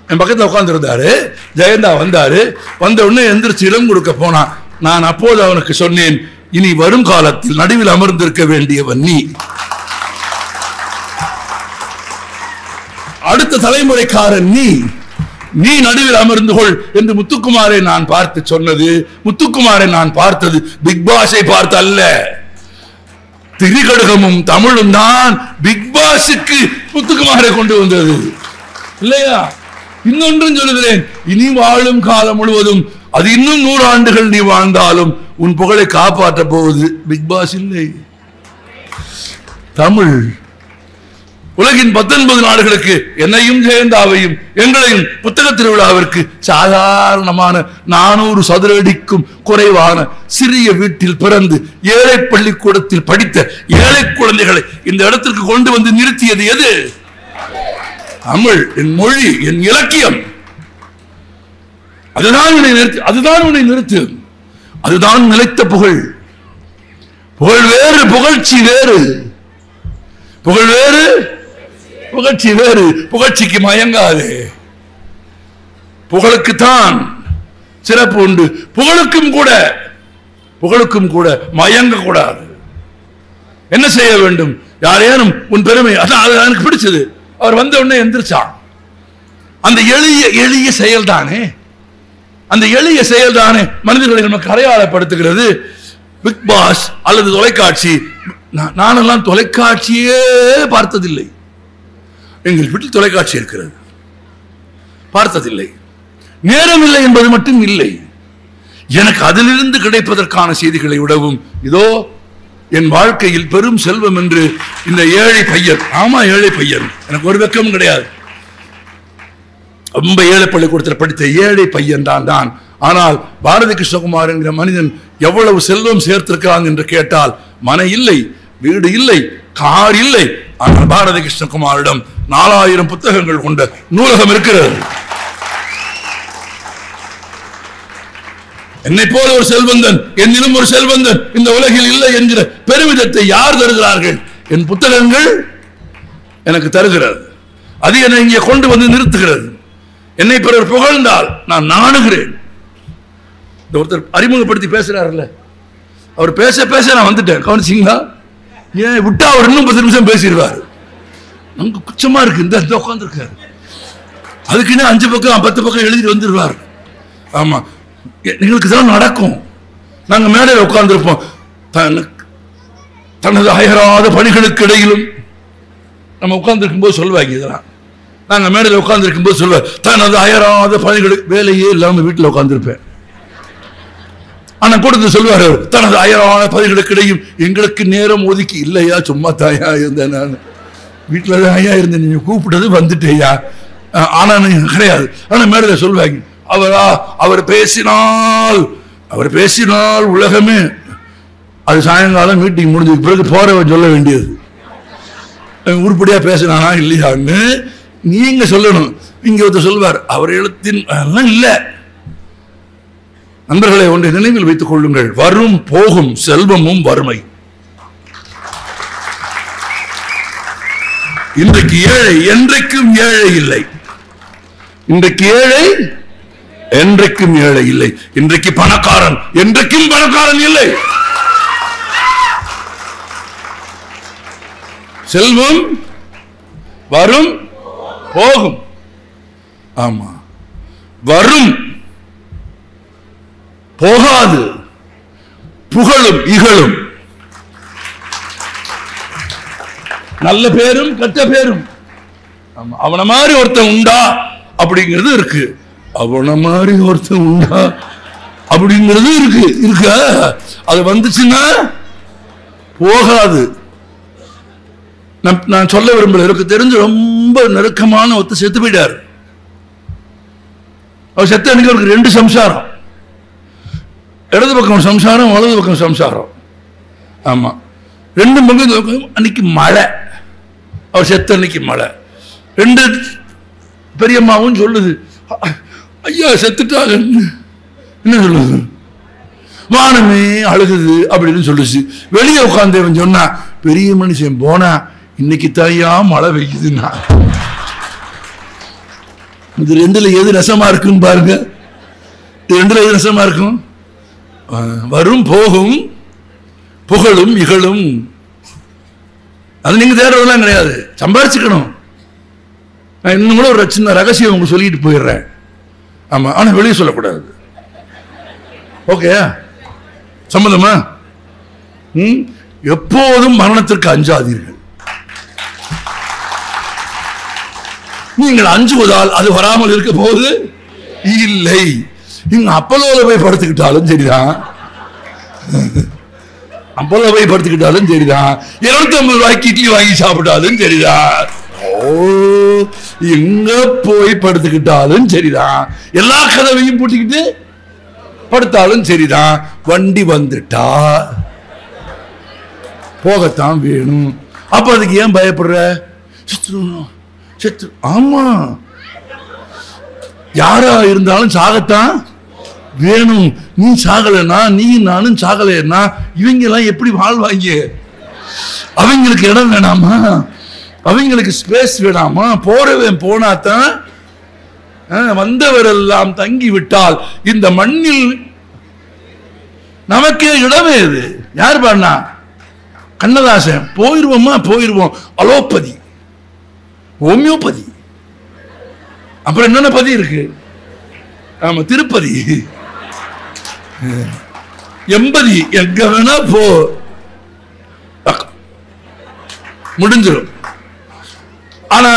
என் பக்கத்தில் உட்கார்ந்து இருந்தாரு. ஜெயந்தா வந்தாரு. வந்த உடனே எந்திரிச்சு இடம் கொடுக்க போனான். நான் அப்போது அவனுக்கு சொன்னேன், இனி வரும் காலத்தில் நடுவில் அமர்ந்திருக்க வேண்டியவன் நீ. அடுத்த தலைமுறைக்காரன் நீ நடுவில் அமர்ந்து கொள் என்று முத்துக்குமாரை நான் பார்த்து சொன்னது. முத்துக்குமாரை நான் பார்த்தது பிக் பாஸை பார்த்து அல்ல. திரிகடுகமும் தமிழும் தான் பிக் பாஸுக்கு முத்துக்குமாரை கொண்டு வந்தது இல்லையா? இன்னொன்றும் சொல்லுகிறேன், இனி வாழும் காலம் முழுவதும், அது இன்னும் 100 ஆண்டுகள் நீ வாழ்ந்தாலும் உன் புகழை காப்பாற்ற போவது பிக் பாஸ் இல்லை, தமிழ். உலகின் 19 நாடுகளுக்கு என்னையும் ஜெயந்தாவையும் எங்களையும் புத்தக திருவிழாவிற்கு சாதாரணமான 400 சதுர அடிக்கும் குறைவான சிறிய வீட்டில் பிறந்து ஏழை பள்ளிக்கூடத்தில் படித்த ஏழை குழந்தைகளை இந்த இடத்திற்கு கொண்டு வந்து நிறுத்தியது எது? தமிழ், என் மொழி, என் இலக்கியம். அதுதான் உன்னை நிறுத்து. அதுதான் நிலைத்த புகழ். புகழ் வேறு, புகழ்ச்சி வேறு. புகழ் வேறு, புகழ்ச்சி வேறு. புகழ்ச்சிக்கு மயங்காது. புகழுக்குத்தான் சிறப்பு உண்டு. புகழுக்கும் கூட மயங்க கூடாது. என்ன செய்ய வேண்டும்? யாரேனும் உன் பெருமை, அதான் அது எனக்கு பிடிச்சது. அவர் வந்த உடனே எந்திரிச்சான். அந்த எளிய எளிய செயல்தானே, அந்த எளிய செயல்தானே மனிதர்களை நமக்கு அடையாளப்படுத்துகிறது. பிக் பாஸ் அல்லது தொலைக்காட்சி, நானெல்லாம் தொலைக்காட்சியே பார்த்ததில்லை. எங்கள் வீட்டில் தொலைக்காட்சி இருக்கிறது, பார்த்ததில்லை. நேரம் இல்லை என்பது மட்டும் இல்லை, எனக்கு அதிலிருந்து கிடைப்பதற்கான செய்திகளை விடவும் இதோ என் வாழ்க்கையில் பெரும் செல்வம் என்று இந்த ஏழை பையன், ஆமா ஏழை பையன், எனக்கு ஒரு வெக்கம் கிடையாது, ரொம்ப ஏழை பள்ளிக்கூடத்தில் படித்த ஏழை பையன் தான். ஆனால் பாரதி கிருஷ்ணகுமார் என்கிற மனிதன் எவ்வளவு செல்வம் சேர்த்திருக்கிறான் என்று கேட்டால், மனை இல்லை, வீடு இல்லை, கார் இல்லை. ஆனால் பாரதி கிருஷ்ணகுமாரிடம் 4000 புத்தகங்கள் கொண்ட நூலகம் இருக்கிறது. என்னை போல ஒரு செல்வந்தன், என்னிலும் ஒரு செல்வந்தன் இந்த உலகில் இல்லை என்கிற பெருமிதத்தை யார் தருகிறார்கள்? என் புத்தகங்கள் எனக்கு தருகிறது. அது என்னை இங்கே கொண்டு வந்து நிறுத்துகிறது. என்னை பிறர் புகழ்ந்தால் நான் நாணுகிறேன். ஒருத்தர் அறிமுகப்படுத்தி பேசுறாருல்ல, அவர் பேச பேச நான் வந்துட்டேன். கவனிச்சிங்களா? ஏன் விட்டா அவர் இன்னும் 10 நிமிஷம் பேசிடுவார். நமக்கு குச்சமா இருக்கு, இந்த உட்கார்ந்து இருக்காரு, அதுக்குன்னு 5 பக்கம் 10 பக்கம் எழுதிட்டு வந்துடுவார். ஆமா, எங்களுக்கு இதெல்லாம் நடக்கும். நாங்க மேடையில் உட்கார்ந்துருப்போம். தனது அயராத பணிகளுக்கு இடையிலும் நம்ம உட்கார்ந்து இருக்கும்போது சொல்லுவாங்க, இதெல்லாம் நாங்க மேடையில் உட்கார்ந்து இருக்கும்போது சொல்லுவார், தனது அயராத பணிகளுக்கு, வேலையே இல்லாம வீட்டில் உட்கார்ந்துருப்பேன். ஆனா கொடுத்து சொல்லுவார், தனது அயரான பணிகளுக்கு இடையும் எங்களுக்கு நேரம் ஒதுக்கி, இல்லையா சும்மா தாயா இருந்தேன், நான் வீட்டில் தான் ஐயா இருந்தேன், நீங்க கூப்பிட்டது வந்துட்டேயா. ஆனா கிடையாது. ஆனா மேடையில் சொல்லுவாங்க, அவர் பேசினால் உலகமே. அது சாயங்காலம் மீட்டிங் முடிஞ்சதுக்கு பிறகு போறவன் சொல்ல வேண்டியது, உருப்படியா பேசினானா இல்லையான்னு நீங்க சொல்லணும். இங்க ஒருத்தர் சொல்வார், அவர் எழுத்தின் இல்ல. நண்பர்களை ஒன்றை நினைவில் வைத்துக் கொள்ளுங்கள், வரும் போகும் செல்வமும் வறுமை. இன்றைக்கு ஏழை என்றைக்கும் ஏழை இல்லை, இன்றைக்கு ஏழை என்றைக்கும் ஏழை இல்லை. இன்றைக்கு பணக்காரன் என்றைக்கும் பணக்காரன் இல்லை. செல்வம் வரும் போகும். ஆமா, வரும் போகாது, புகழும் இகழும், நல்ல பேரும் கெட்ட பேரும். அவன மாதிரி ஒருத்தன் உண்டா அப்படிங்கிறது இருக்கு, அவன மாதிரி ஒருத்தன் உண்டா அப்படிங்கிறது இருக்கு. அது வந்துச்சுன்னா போகாது. நான் சொல்ல விரும்பல, எனக்கு தெரிஞ்சு ரொம்ப நெருக்கமான ஒருத்தர் செத்து போயிட்டார். அவர் செத்த அன்னைக்கு அவருக்கு 2 சம்சாரம், இடது பக்கம் சம்சாரம், வலது பக்கம் சம்சாரம். ஆமா, 2 பக்கம். அன்னைக்கு மழை, அவர் செத்த அன்னைக்கு மழை. 2 பெரியம்மாவும் சொல்லுது, ஐயா செத்துட்டாங்க. என்ன சொல்லுது? வானமே அழுகுது அப்படின்னு சொல்லுச்சு. வெளியே உட்கார்ந்து சொன்னா, பெரிய மனுஷன் போனா இன்னைக்கு தாயா மழை பெய்யுதுன்னா. இது 2ல எது ரசமா இருக்குன்னு பாருங்க. 2ல எது ரசமா இருக்கும்? வரும் போகும், புகழும் இகழும். அது நீங்க தேடுறதெல்லாம் கிடையாது, சம்பாரிச்சுக்கணும். நான் இன்னும் கூட ஒரு சின்ன ரகசியம் உங்களுக்கு சொல்லிட்டு போயிடுறேன். ஆமா, ஆனா வெளியே சொல்லக்கூடாது. ஓகே, சம்மதமா? எப்போதும் மரணத்திற்கு அஞ்சாதீர்கள். நீங்கள் அஞ்சுவதால் அது வராமல் இருக்க போவது இல்லை. நீங்க அப்பலோல போய் படுத்துக்கிட்டாலும் சரிதான், அப்பலோ போய் படுத்துக்கிட்டாலும் சரிதான், 250 ரூபாய்க்கு இட்லி வாங்கி சாப்பிட்டாலும் சரிதான், எங்க போய் படுத்துக்கிட்டாலும் சரிதான், எல்லா கதவையும் பூட்டிக்கிட்டு படுத்தாலும் சரிதான். வண்டி வந்துட்டா போகத்தான் வேணும். அப்ப அதுக்கு ஏன் பயப்படுற? செத்து. ஆமா, யாரா இருந்தாலும் சாகத்தான் வேணும். நீ சாகலன்னா, நீ நானும் சாகலன்னா இவங்க எல்லாம் எப்படி வாழ்வாங்க? அவங்களுக்கு இடம் வேணாமா? அவங்களுக்கு ஸ்பேஸ் வேணாமா? போறவன் போனாத்தான், வந்தவரெல்லாம் தங்கி விட்டால் இந்த மண்ணில் நமக்கே இடமே. இது யார் பண்ணா? கண்ணதாசன் போயிருவோம். அலோபதி, ஹோமியோபதி, அப்புறம் என்னென்ன பதி இருக்கு? ஆமா, திருப்பதி, எம்பதி, எங்க வேணா போ, முடிஞ்சிடும். ஆனா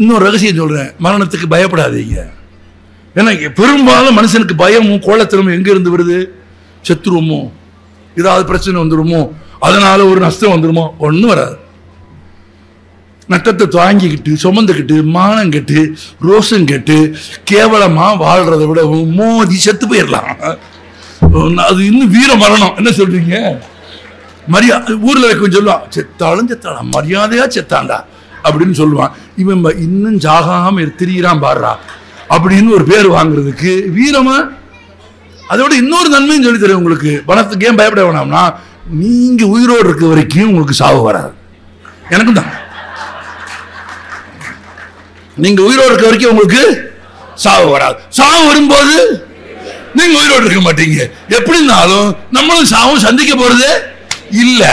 இன்னொரு ரகசியம் சொல்றேன், மரணத்துக்கு பயப்படாதீங்க. ஏன்னா பெரும்பாலும் மனுஷனுக்கு பயமும் கோலத்திலும் எங்க இருந்து வருது? செத்துருவோமோ, ஏதாவது பிரச்சனை வந்துடுமோ, அதனால ஒரு நஷ்டம் வந்துடுமோ? ஒன்றும் வராது. நட்டத்தை தாங்கிக்கிட்டு சுமந்துக்கிட்டு மானம் கெட்டு ரோஷம் கெட்டு கேவலமா வாழ்றதை விட மோதி செத்து போயிடலாம். அது இன்னும் வீர மரணம். என்ன சொல்றீங்க? மரியாதை ஊர்ல வைக்கும் சொல்லுவான், செத்தாலும் மரியாதையா செத்தாண்டா அப்படின்னு சொல்லுவான். இவன் இன்னும் ஜாகாம திரியிறான் பாடுறா அப்படின்னு ஒரு பேர் வாங்குறதுக்கு வீரமா. அதோட இன்னொரு நன்மையும் சொல்லி தரேன் உங்களுக்கு. பணத்துக்கு ஏன் பயப்பட வேணாம்னா, நீங்க உயிரோடு இருக்க வரைக்கும் உங்களுக்கு சாவு வராது. எனக்கும் தான். நீங்க உயிரோடு இருக்க வரைக்கும் உங்களுக்கு சாவு வராது. சாவு வரும்போது நீங்க உயிரோடு இருக்க மாட்டீங்க. எப்படினாலும் நம்மளும் சாவும் சந்திக்க போறது இல்ல.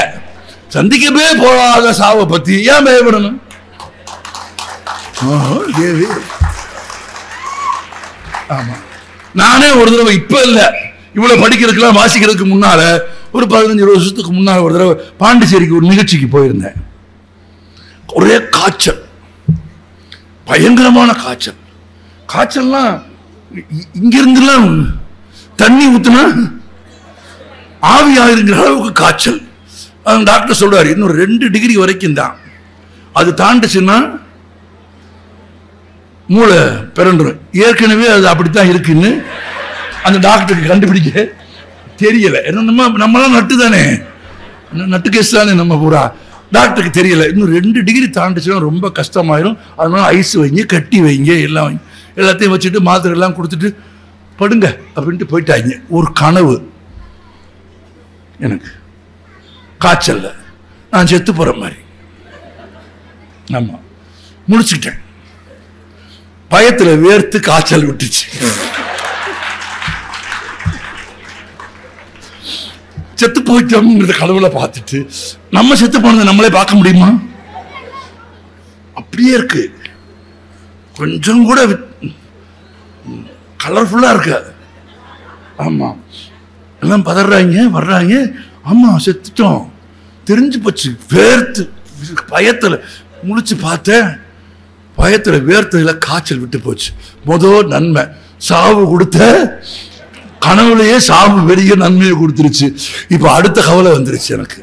சந்திக்கவே போகாத சாவை பத்தி ஏன் பயப்படணும்? ஆமா, நானே ஒரு தடவை, இப்ப இல்ல, இவ்வளவு படிக்கிறதுக்கெல்லாம் வாசிக்கிறதுக்கு முன்னால ஒரு 15-20 வருஷத்துக்கு முன்னால ஒரு தடவை பாண்டிச்சேரிக்கு ஒரு நிகழ்ச்சிக்கு போயிருந்தேன். ஒரே காய்ச்சல், பயங்கரமான காய்ச்சல். காய்ச்சல்லாம் இங்கிருந்துலாம் தண்ணி ஊத்துனா ஆவியாயிருங்கிற அளவுக்கு காய்ச்சல். டாக்டர் சொல்றாரு, இன்னும் 2 டிகிரி வரைக்கும் தான், அது தாண்டுச்சுன்னா மூளை பிறண்டுரும். ஏற்கனவே அது அப்படித்தான் இருக்குன்னு அந்த டாக்டருக்கு கண்டுபிடிக்க தெரியல. நம்மளாம் நட்டு தானே, நட்டு கேஸ் தானே நம்ம பூரா. டாக்டருக்கு தெரியல, இன்னும் 2 டிகிரி தாண்டுச்சுன்னா ரொம்ப கஷ்டமாயிரும். அதனால ஐஸ் வைங்க, கட்டி வைங்க, எல்லாம் வைங்க, எல்லாத்தையும் வச்சுட்டு மாத்திரை எல்லாம் கொடுத்துட்டு படுங்க அப்படின்ட்டு போயிட்டாங்க. ஒரு கனவு எனக்கு, காய்ச்சல்ல நான் செத்து போற மாதிரி. ஆமா, முடிச்சுட்டேன். பயத்துல வேர்த்து காய்ச்சல் விட்டுச்சு. செத்து போயிட்டோம் கனவுல பார்த்துட்டு நம்ம செத்து போனதை நம்மளே பார்க்க முடியுமா? அப்படியே இருக்கு, கொஞ்சம் கூட கலர்ஃபுல்லா இருக்கு. ஆமா, எல்லாம் பதறாங்க வர்றாங்க. ஆமா, செத்துட்டோம் தெரிஞ்சு போச்சு. வேர்த்து பயத்துல முழிச்சு பார்த்தேன், பயத்துல வேர்த்ததுல காய்ச்சல் விட்டு போச்சு. முதல் நன்மை, சாவு கொடுத்த கனவுலையே சாவு பெரிய நன்மையை கொடுத்துருச்சு. இப்ப அடுத்த கவலை வந்துருச்சு எனக்கு.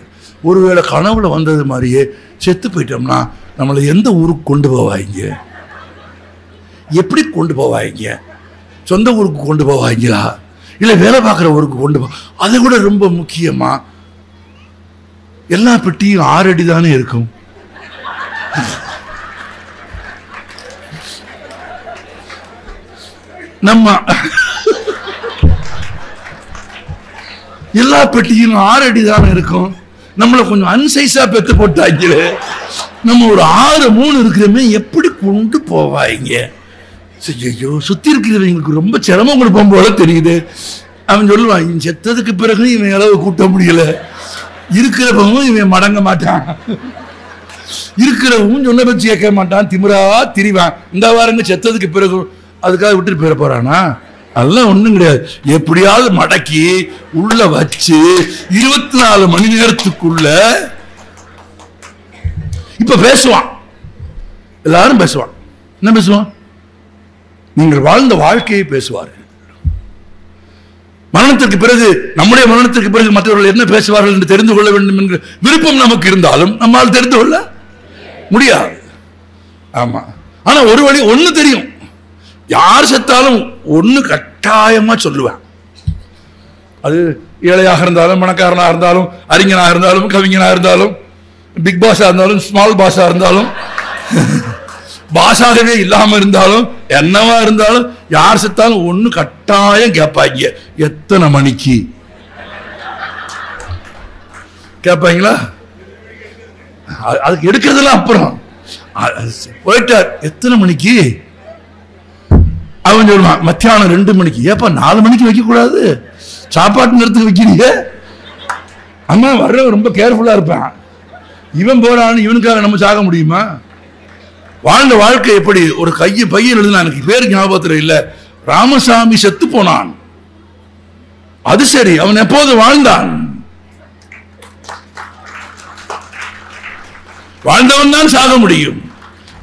ஒருவேளை கனவுல வந்தது மாதிரியே செத்து போயிட்டோம்னா நம்மளை எந்த ஊருக்கு கொண்டு போவாங்க? எப்படி கொண்டு போவாங்க? சொந்த ஊருக்கு கொண்டு போவாங்களா, இல்ல வேலை பார்க்குற ஊருக்கு கொண்டு போ? அதை கூட ரொம்ப முக்கியமா, எல்லா பெட்டியும் 6 அடி தானே இருக்கும். நம்ம எல்லா பெட்டியும் 6 அடி தானே இருக்கும். நம்மளை கொஞ்சம் அன்சைஸா பெத்து போட்டாங்களே. நம்ம ஒரு 6-3 இருக்கிறமே எப்படி கொண்டு போவாங்க? ஐயோ, சுத்தி இருக்கிறவங்களுக்கு ரொம்ப சிரமம் கொடுப்போம் போல தெரியுது. அவன் சொல்லுவான், இவன் செத்ததுக்கு பிறகு இவன் அளவு கூட்ட முடியல, இருக்கிறவங்க இவன் மடங்க மாட்டான், இருக்கிறவங்க சொன்ன பற்றி கேட்க மாட்டான், திமிரா திரிவான். இந்த வாரங்க செத்ததுக்கு பிறகு அதுக்காக விட்டுட்டு போயிட போறானா? அதெல்லாம் ஒண்ணும் கிடையாது. எப்படியாவது மடக்கி உள்ள வச்சு 24 மணி நேரத்துக்குள்ள இப்ப பேசுவான். எல்லாரும் பேசுவான். என்ன பேசுவான்? நீங்கள் வாழ்ந்த வாழ்க்கையை பேசுவார்கள். மரணத்திற்கு பிறகு, நம்முடைய மரணத்திற்கு பிறகு மற்றவர்கள் என்ன பேசுவார்கள் என்று தெரிந்து கொள்ள வேண்டும் என்ற விருப்பம் நமக்கு இருந்தாலும் நம்மால் தெரிந்து கொள்ள முடியாது. ஆமா, ஆனா ஒரு வழி ஒண்ணு தெரியும், யார் செத்தாலும் ஒண்ணு கட்டாயமா சொல்லுவேன். அது ஏழையாக இருந்தாலும், பணக்காரனாக இருந்தாலும், அறிஞனாக இருந்தாலும், கவிஞனாக இருந்தாலும், பிக் பாஸா இருந்தாலும், ஸ்மால் பாஸா இருந்தாலும், பாஷாகவே இல்லாம இருந்தாலும், என்னவா இருந்தாலும், யார் செத்தாலும் ஒண்ணு கட்டாயம் கேட்பாங்க, எத்தனை மணிக்கு கேட்பாங்களா? அதுக்கு எடுக்கிறதுலாம் அப்புறம் போயிட்டார், எத்தனை மணிக்கு? அவன் சொல்லுவான், மத்தியானம் 2 மணிக்கு. ஏப்பா 4 மணிக்கு வைக்க கூடாது, சாப்பாட்டு நேரத்துக்கு வைக்கிறீங்க. அம்மா வர்றவன் ரொம்ப கேர்ஃபுல்லா இருப்பான். இவன் போறான்னு இவனுக்காக நம்ம சாக முடியுமா? வாழ்ந்த வாழ்க்கை எப்படி? ஒரு பையன் எழுதுனா, எனக்கு பேரு ஞாபகத்தில் இல்ல, ராமசாமி செத்து போனான். அது சரி, அவன் எப்போது வாழ்ந்தான்? வாழ்ந்தவன் தான் சாக முடியும்.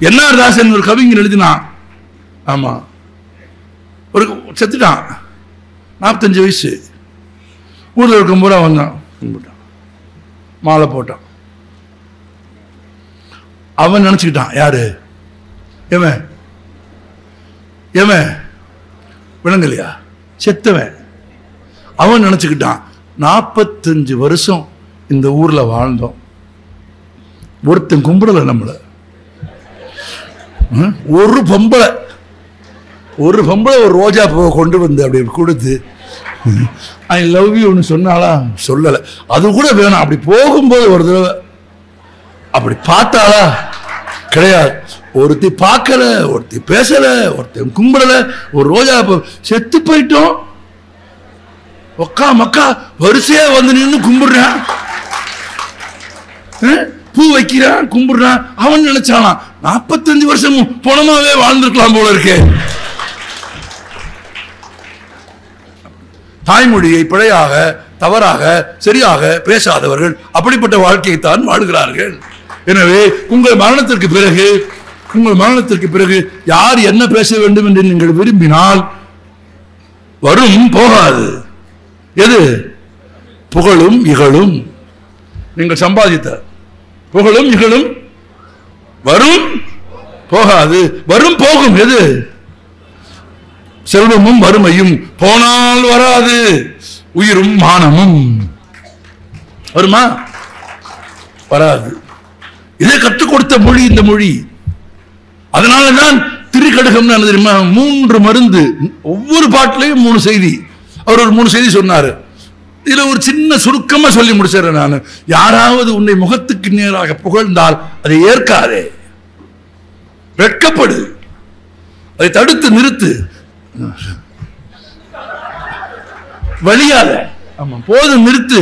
என்ஆர் தாசன் ஒரு கவிஞர் எழுதினான். ஆமா, ஒரு செத்துட்டான், 45 வயசு. ஊர்ல இருக்கும் போது வந்தான், மாலை போட்டான். அவன் நினைச்சுக்கிட்டான், யாரு எவன் விளங்கலையா, செத்தவன். அவன் நினைச்சுக்கிட்டான், 45 வருஷம் இந்த ஊர்ல வாழ்ந்தோம், ஒருத்தன் கும்பிடல நம்மள. ஒரு பொம்பளை ஒரு ரோஜா பூவை கொண்டு வந்து அப்படி கொடுத்து ஐ லவ் யூன்னு சொன்னாலா? சொல்லல. அது கூட வேணாம். அப்படி போகும்போது ஒரு தடவை அப்படி பார்த்தாளா? கிடையாது. ஒருத்தி பார்க்கல, ஒருத்தி பேசல, ஒருத்தன் கும்பிடல, ஒரு ரோஜா பூ. செத்து போயிட்டோம். ஒக்கா மக்கா வரிசையா வந்து நின்று கும்பிடுறான், பூ வைக்கிறான், கும்பிடுறான். அவன் நினைச்சானா 45 வருஷமும் பணமாவே வாழ்ந்திருக்கலாம் போல இருக்கே. தாய்மொழியை பிழையாக, தவறாக, சரியாக பேசாதவர்கள் அப்படிப்பட்ட வாழ்க்கையை தான் வாழ்கிறார்கள். எனவே உங்கள் மரணத்திற்கு பிறகு யார் என்ன பேச வேண்டும் என்று நீங்கள் விரும்பினால் வரும் போகாது. எது? புகழும் இகழும். நீங்கள் சம்பாதித்த புகழும் இகழும் வரும் போகாது. வரும் போகும். எது? செல்வமும் வறுமையும் போனால் வராது, உயிரும் மானமும் வருமா? வராது. இதை கற்றுக் கொடுத்த மொழி இந்த மொழி. அதனாலதான் திருக்கடுகம் தெரியுமா? 3 மருந்து. ஒவ்வொரு பாட்டிலையும் 3 செய்தி. அவர் ஒரு 3 செய்தி சொன்னாரு. இதுல ஒரு சின்ன சுருக்கமா சொல்லி முடிச்சிடறேன் நான். யாராவது உன்னை முகத்துக்கு நேராக புகழ்ந்தால் அதை ஏற்காதே, வெட்கப்படு, அதை தடுத்து நிறுத்து, வலியாத. ஆமா, போதும், நிறுத்து.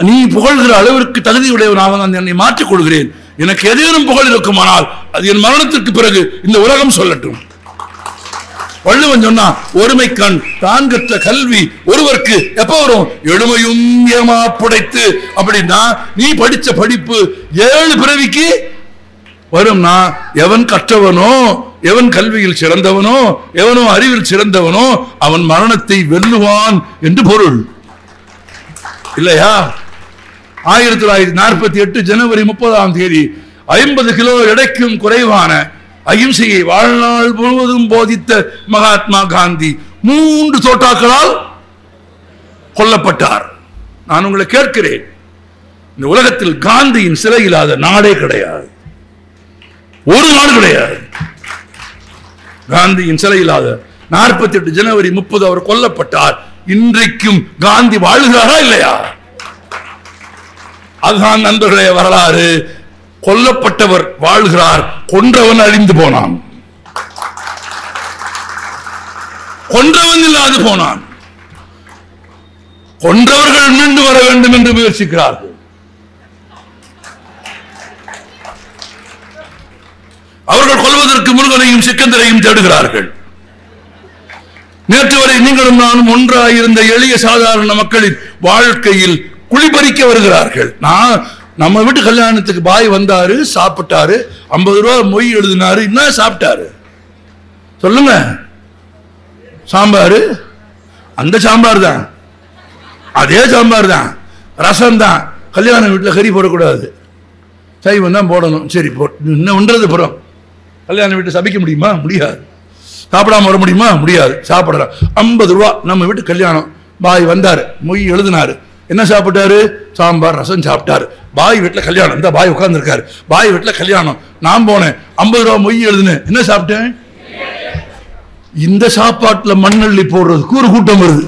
நீ புகழ்கிற அளவிற்கு தகுதியுடையவனாக நான் என்னை மாற்றிக் கொள்கிறேன். எனக்கு எதேனும் புகழ் இருக்குமானால் அது என் மரணத்திற்கு பிறகு இந்த உலகம் சொல்லட்டும். வள்ளுவன் சொன்னா, ஒருமை கண் தான் கற்ற கல்வி ஒருவருக்கு எப்ப வரும்? எழுமையும் ஏமா புடைத்து. அப்படின்னா நீ படிச்ச படிப்பு 7 பிறவிக்கு வரும்னா, எவன் கற்றவனோ, எவன் கல்வியில் சிறந்தவனோ, எவனோ அறிவில் சிறந்தவனோ அவன் மரணத்தை வெல்லுவான் என்று பொருள் இல்லையா? 1948 ஜனவரி 30ஆம் தேதி 50 கிலோ எடைக்கும் குறைவான அகிம்சையை வாழ்நாள் முழுவதும் போதித்த மகாத்மா காந்தி 3 தோட்டாக்களால் கொல்லப்பட்டார். நான் உங்களை கேட்கிறேன், இந்த உலகத்தில் காந்தியின் சிலை இல்லாத நாடே கிடையாது, ஒரு நாடு கிடையாது. காந்தியின் சிலை இல்லாத 48 ஜனவரி 30 அவர் கொல்லப்பட்டார். இன்றைக்கும் காந்தி வாழ்கிறாரா இல்லையா? அதுதான் நண்பர்களே வரலாறு. கொல்லப்பட்டவர் வாழ்கிறார், கொன்றவன் அழிந்து போனான், கொன்றவன் இல்லாது போனான். கொன்றவர்கள் மீண்டு வர வேண்டும் என்று முயற்சிக்கிறார்கள். அவர்கள் கொல்வதற்கு முருகனையும் சிக்கந்தரையும் தேடுகிறார்கள். நேற்று வரை நீங்களும் நானும் ஒன்றாயிருந்த எளிய சாதாரண மக்களின் வாழ்க்கையில் குளிபறிக்க வருகிறார்கள். நம்ம வீட்டு கல்யாணத்துக்கு பாய் வந்தாரு, சாப்பிட்டாரு, 50 ரூபா மொய் எழுதினாரு. என்ன சாப்பிட்டாரு சொல்லுங்க? சாம்பார், அந்த சாம்பார் தான், அதே சாம்பார் தான், ரசம் தான். கல்யாண வீட்டில் கறி போடக்கூடாது, சைவம் தான் போடணும். சரி, இன்னும் புறம் கல்யாண வீட்டை சபிக்க முடியுமா? முடியாது. சாப்பிடாம வர முடியுமா? முடியாது. சாப்பிடலாம். 50 ரூபா. நம்ம வீட்டு கல்யாணம், பாய் வந்தாரு, மொய் எழுதினாரு. என்ன சாப்பிட்டாரு? சாம்பார் ரசம் சாப்பிட்டாரு. பாய் வீட்டில் கல்யாணம், இந்த பாய் உட்கார்ந்து இருக்காரு. பாய் வீட்டில் கல்யாணம், நான் போனேன், 50 ரூபா மொய் எழுதுனேன். என்ன சாப்பிட்டேன்? இந்த சாப்பாட்டுல மண்ணள்ளி போடுறதுக்கு ஒரு கூட்டம் வருது.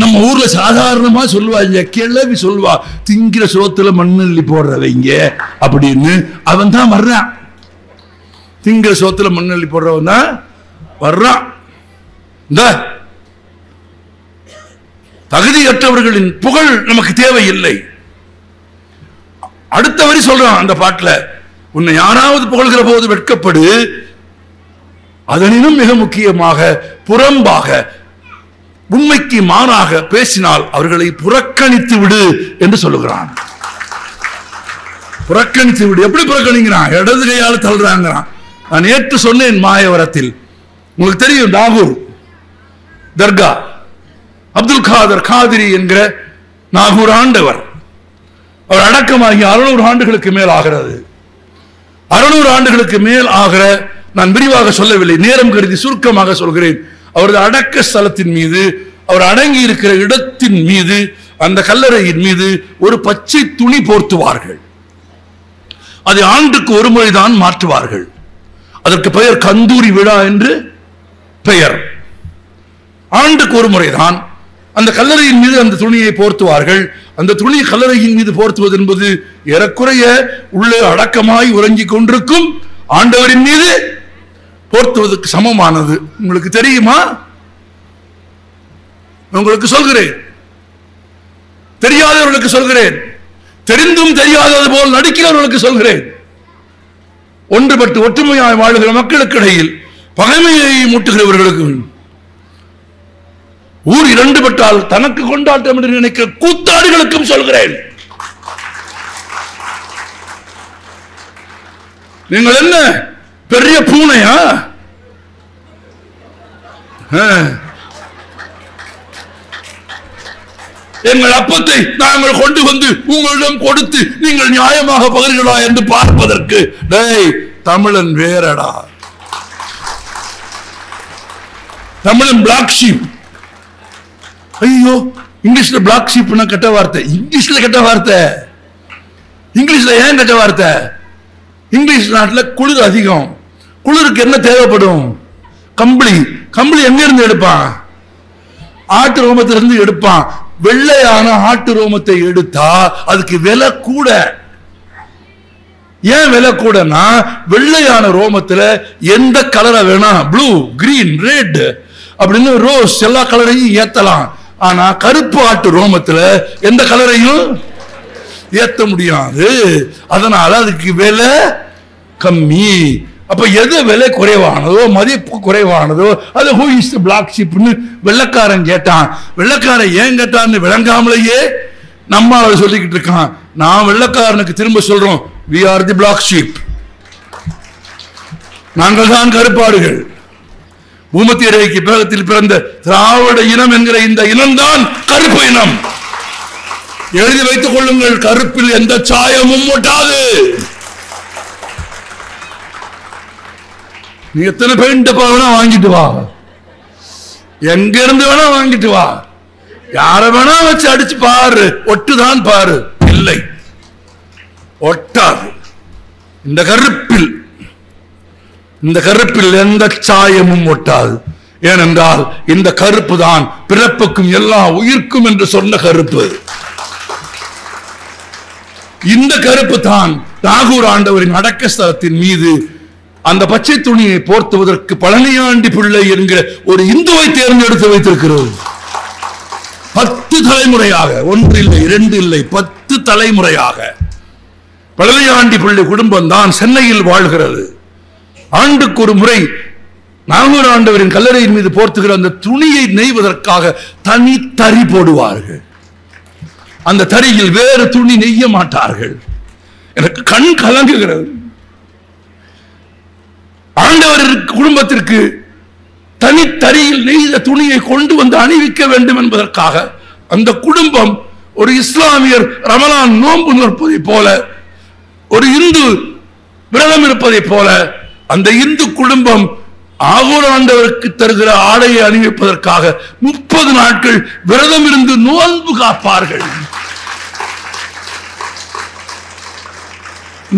நம்ம ஊர்ல சாதாரணமா சொல்லுவாங்க, கிளவி சொல்லுவா, திங்கிற சோத்துல மண்ணள்ளி போடுறவங்க அப்படின்னு. அவன் தான் வர்றான், திங்கிற சோத்துல மண்ணள்ளி போடுறவன் தான் வர்றான். இந்த தகுதியற்றவர்களின் புகழ் நமக்கு தேவையில்லை. அடுத்த வரி சொல்றான் அந்த பாட்டுல, உன்னை யாராவது புகழ்கிற போது வெட்கப்படு, அதனினும் மிக முக்கியமாக புறம்பாக உண்மைக்கு மாறாக பேசினால் அவர்களை புறக்கணித்து விடு என்று சொல்லுகிறான். புறக்கணித்து விடு. எப்படி புறக்கணிக்கிறான்? இடது கையால் தள்ளுறாங்கிறான். நான் நேற்று சொன்னேன் மாயவரத்தில், உங்களுக்கு தெரியும் நாகூர் தர்கா அப்துல் காதர் காதிரி என்கிற நாகூர் ஆண்டவர், அவர் அடக்கமாகி 600 ஆண்டுகளுக்கு மேல் ஆகிறது. 600 ஆண்டுகளுக்கு மேல் ஆகிற, நான் விரிவாக சொல்லவில்லை, நேரம் கருதி சுருக்கமாக சொல்கிறேன். அவரது அடக்க ஸ்தலத்தின் மீது, அவர் அடங்கி இருக்கிற இடத்தின் மீது, அந்த கல்லறையின் மீது ஒரு பச்சை துணி போர்த்துவார்கள். அதை ஆண்டுக்கு ஒரு முறைதான் மாற்றுவார்கள். அதற்கு பெயர் கந்தூரி விழா என்று பெயர். ஆண்டுக்கு ஒரு முறைதான் அந்த கல்லறையின் மீது அந்த துணியை போர்த்துவார்கள். அந்த துணி கல்லறையின் மீது போர்த்துவது என்பது ஏறக்குறைய உள்ளே அடக்கமாய் உறங்கிக் கொண்டிருக்கும் ஆண்டவரின் மீது போர்த்துவதற்கு சமமானது. உங்களுக்கு தெரியுமா? உங்களுக்கு சொல்கிறேன், தெரியாதவர்களுக்கு சொல்கிறேன், தெரிந்தும் தெரியாதது போல் நடிக்கிறவர்களுக்கு சொல்கிறேன். ஒன்றுபட்டு ஒற்றுமையாய் வாழுகிற மக்களுக்கு இடையில் பகைமையை மூட்டுகிறவர்களுக்கு, ஊர் இரண்டுபட்டால் தனக்கு கொண்டாட்டம் என்று நினைக்கிற கூத்தாடிகளுக்கும் சொல்கிறேன். நீங்கள் என்ன பெரிய பூனையா? எங்கள் அப்பத்தை நாங்கள் கொண்டு வந்து உங்களிடம் கொடுத்து நீங்கள் நியாயமாக பகிர்கிறா என்று பார்ப்பதற்கு, டேய் தமிழன் வேறடா. தமிழன் பிளாக் ஷீப். ஐயோ, இங்கிலீஷ்ல பிளாக் ஷீப்னா கெட்ட வார்த்தை. இங்கிலீஷ்ல கெட்ட வார்த்தை. இங்கிலீஷ்ல ஏன் கெட்ட வார்த்தை? இங்கிலீஷ் நாட்டில் குளிர் அதிகம். குளிருக்கு என்ன தேவைப்படும்? கம்பளி. கம்பளி எங்க இருந்து எடுப்பான்? ஆட்டு ரோமத்திலிருந்து எடுப்பான். வெள்ளையான ஆட்டு ரோமத்தை எடுத்தா அதுக்கு விலை கூட. ஏன் விலை கூடனா, வெள்ளையான ரோமத்துல எந்த கலரை வேணா, ப்ளூ, கிரீன், ரெட் அப்படின்னு ரோஸ் எல்லா கலரையும் ஏத்தலாம். ஆனா கருப்பு ஆட்டு ரோமத்துல எந்த கலரையும் ஏத்த முடியாது. அதனால அதுக்கு விலை கம்மி. அப்ப எது விலை குறைவானதோ, மதிப்பு குறைவானதோ, அது ஹூ இஸ் தி பிளாக் ஷீப்னு வெள்ளக்காரன் கேட்டான். வெள்ளக்காரன் ஏன் கேட்டான்னு விளங்காமலேயே நம்ம அவர் சொல்லிக்கிட்டு இருக்கான். நான் வெள்ளக்காரனுக்கு திரும்ப சொல்றோம், we are the black sheep. நாங்கள் தான் கருப்பாடுகள். பூமத்திய ரேகைக்கு பிறகத்தில் பிறந்த திராவிட இனம் என்கிற இந்த இனம்தான் கருப்பு இனம். எழுதி வைத்துக் கொள்ளுங்கள், கருப்பில் எந்த சாயமும் ஒட்டாது. நீ எத்தனை பெயிண்ட் வேணா வாங்கிட்டு வா, எங்க இருந்து வேணா வாங்கிட்டு வா, யார வேணா வச்சு அடிச்சு பாரு, ஒட்டுதான் பாரு. இல்லை, ஒட்டாது. இந்த கருப்பில் எந்த சாயமும் ஒட்டாது. ஏனென்றால் இந்த கருப்பு தான் பிறப்புக்கும் எல்லா உயிர்க்கும் என்று சொன்ன கருப்பு. இந்த கருப்பு தான் நாகூர் ஆண்டவரின் அடக்க ஸ்தலத்தின் மீது அந்த பச்சை துணியை போர்த்துவதற்கு பழனியாண்டி பிள்ளை என்கிற ஒரு இந்துவை தேர்ந்தெடுத்து வைத்திருக்கிறது. 10 தலைமுறையாக, 1 இல்லை 2 இல்லை 10 தலைமுறையாக பழனியாண்டி பிள்ளை குடும்பம் தான் சென்னையில் வாழ்கிறது. ஆண்டுக்கு ஒரு முறை நாகூர் ஆண்டவரின் கல்லறையின் மீது போர்த்துகிற அந்த துணியை நெய்வதற்காக தனி தறி போடுவார்கள். அந்த தறியில் வேறு துணி நெய்ய மாட்டார்கள். எனக்கு கண் கலங்குகிறது. ஆண்டவர் குடும்பத்திற்கு தனித்தறியில் நெய்த துணியை கொண்டு வந்து அணிவிக்க வேண்டும் என்பதற்காக அந்த குடும்பம் ஒரு இஸ்லாமியர் ரமலான் நோன்பு நிற்பதை போல, ஒரு இந்து விரதம் இருப்பதை போல அந்த இந்து குடும்பம் நாகூர் ஆண்டவருக்கு தருகிற ஆடையை அணிவிப்பதற்காக 30 நாட்கள் விரதம் இருந்து நோன்பு காப்பார்கள்.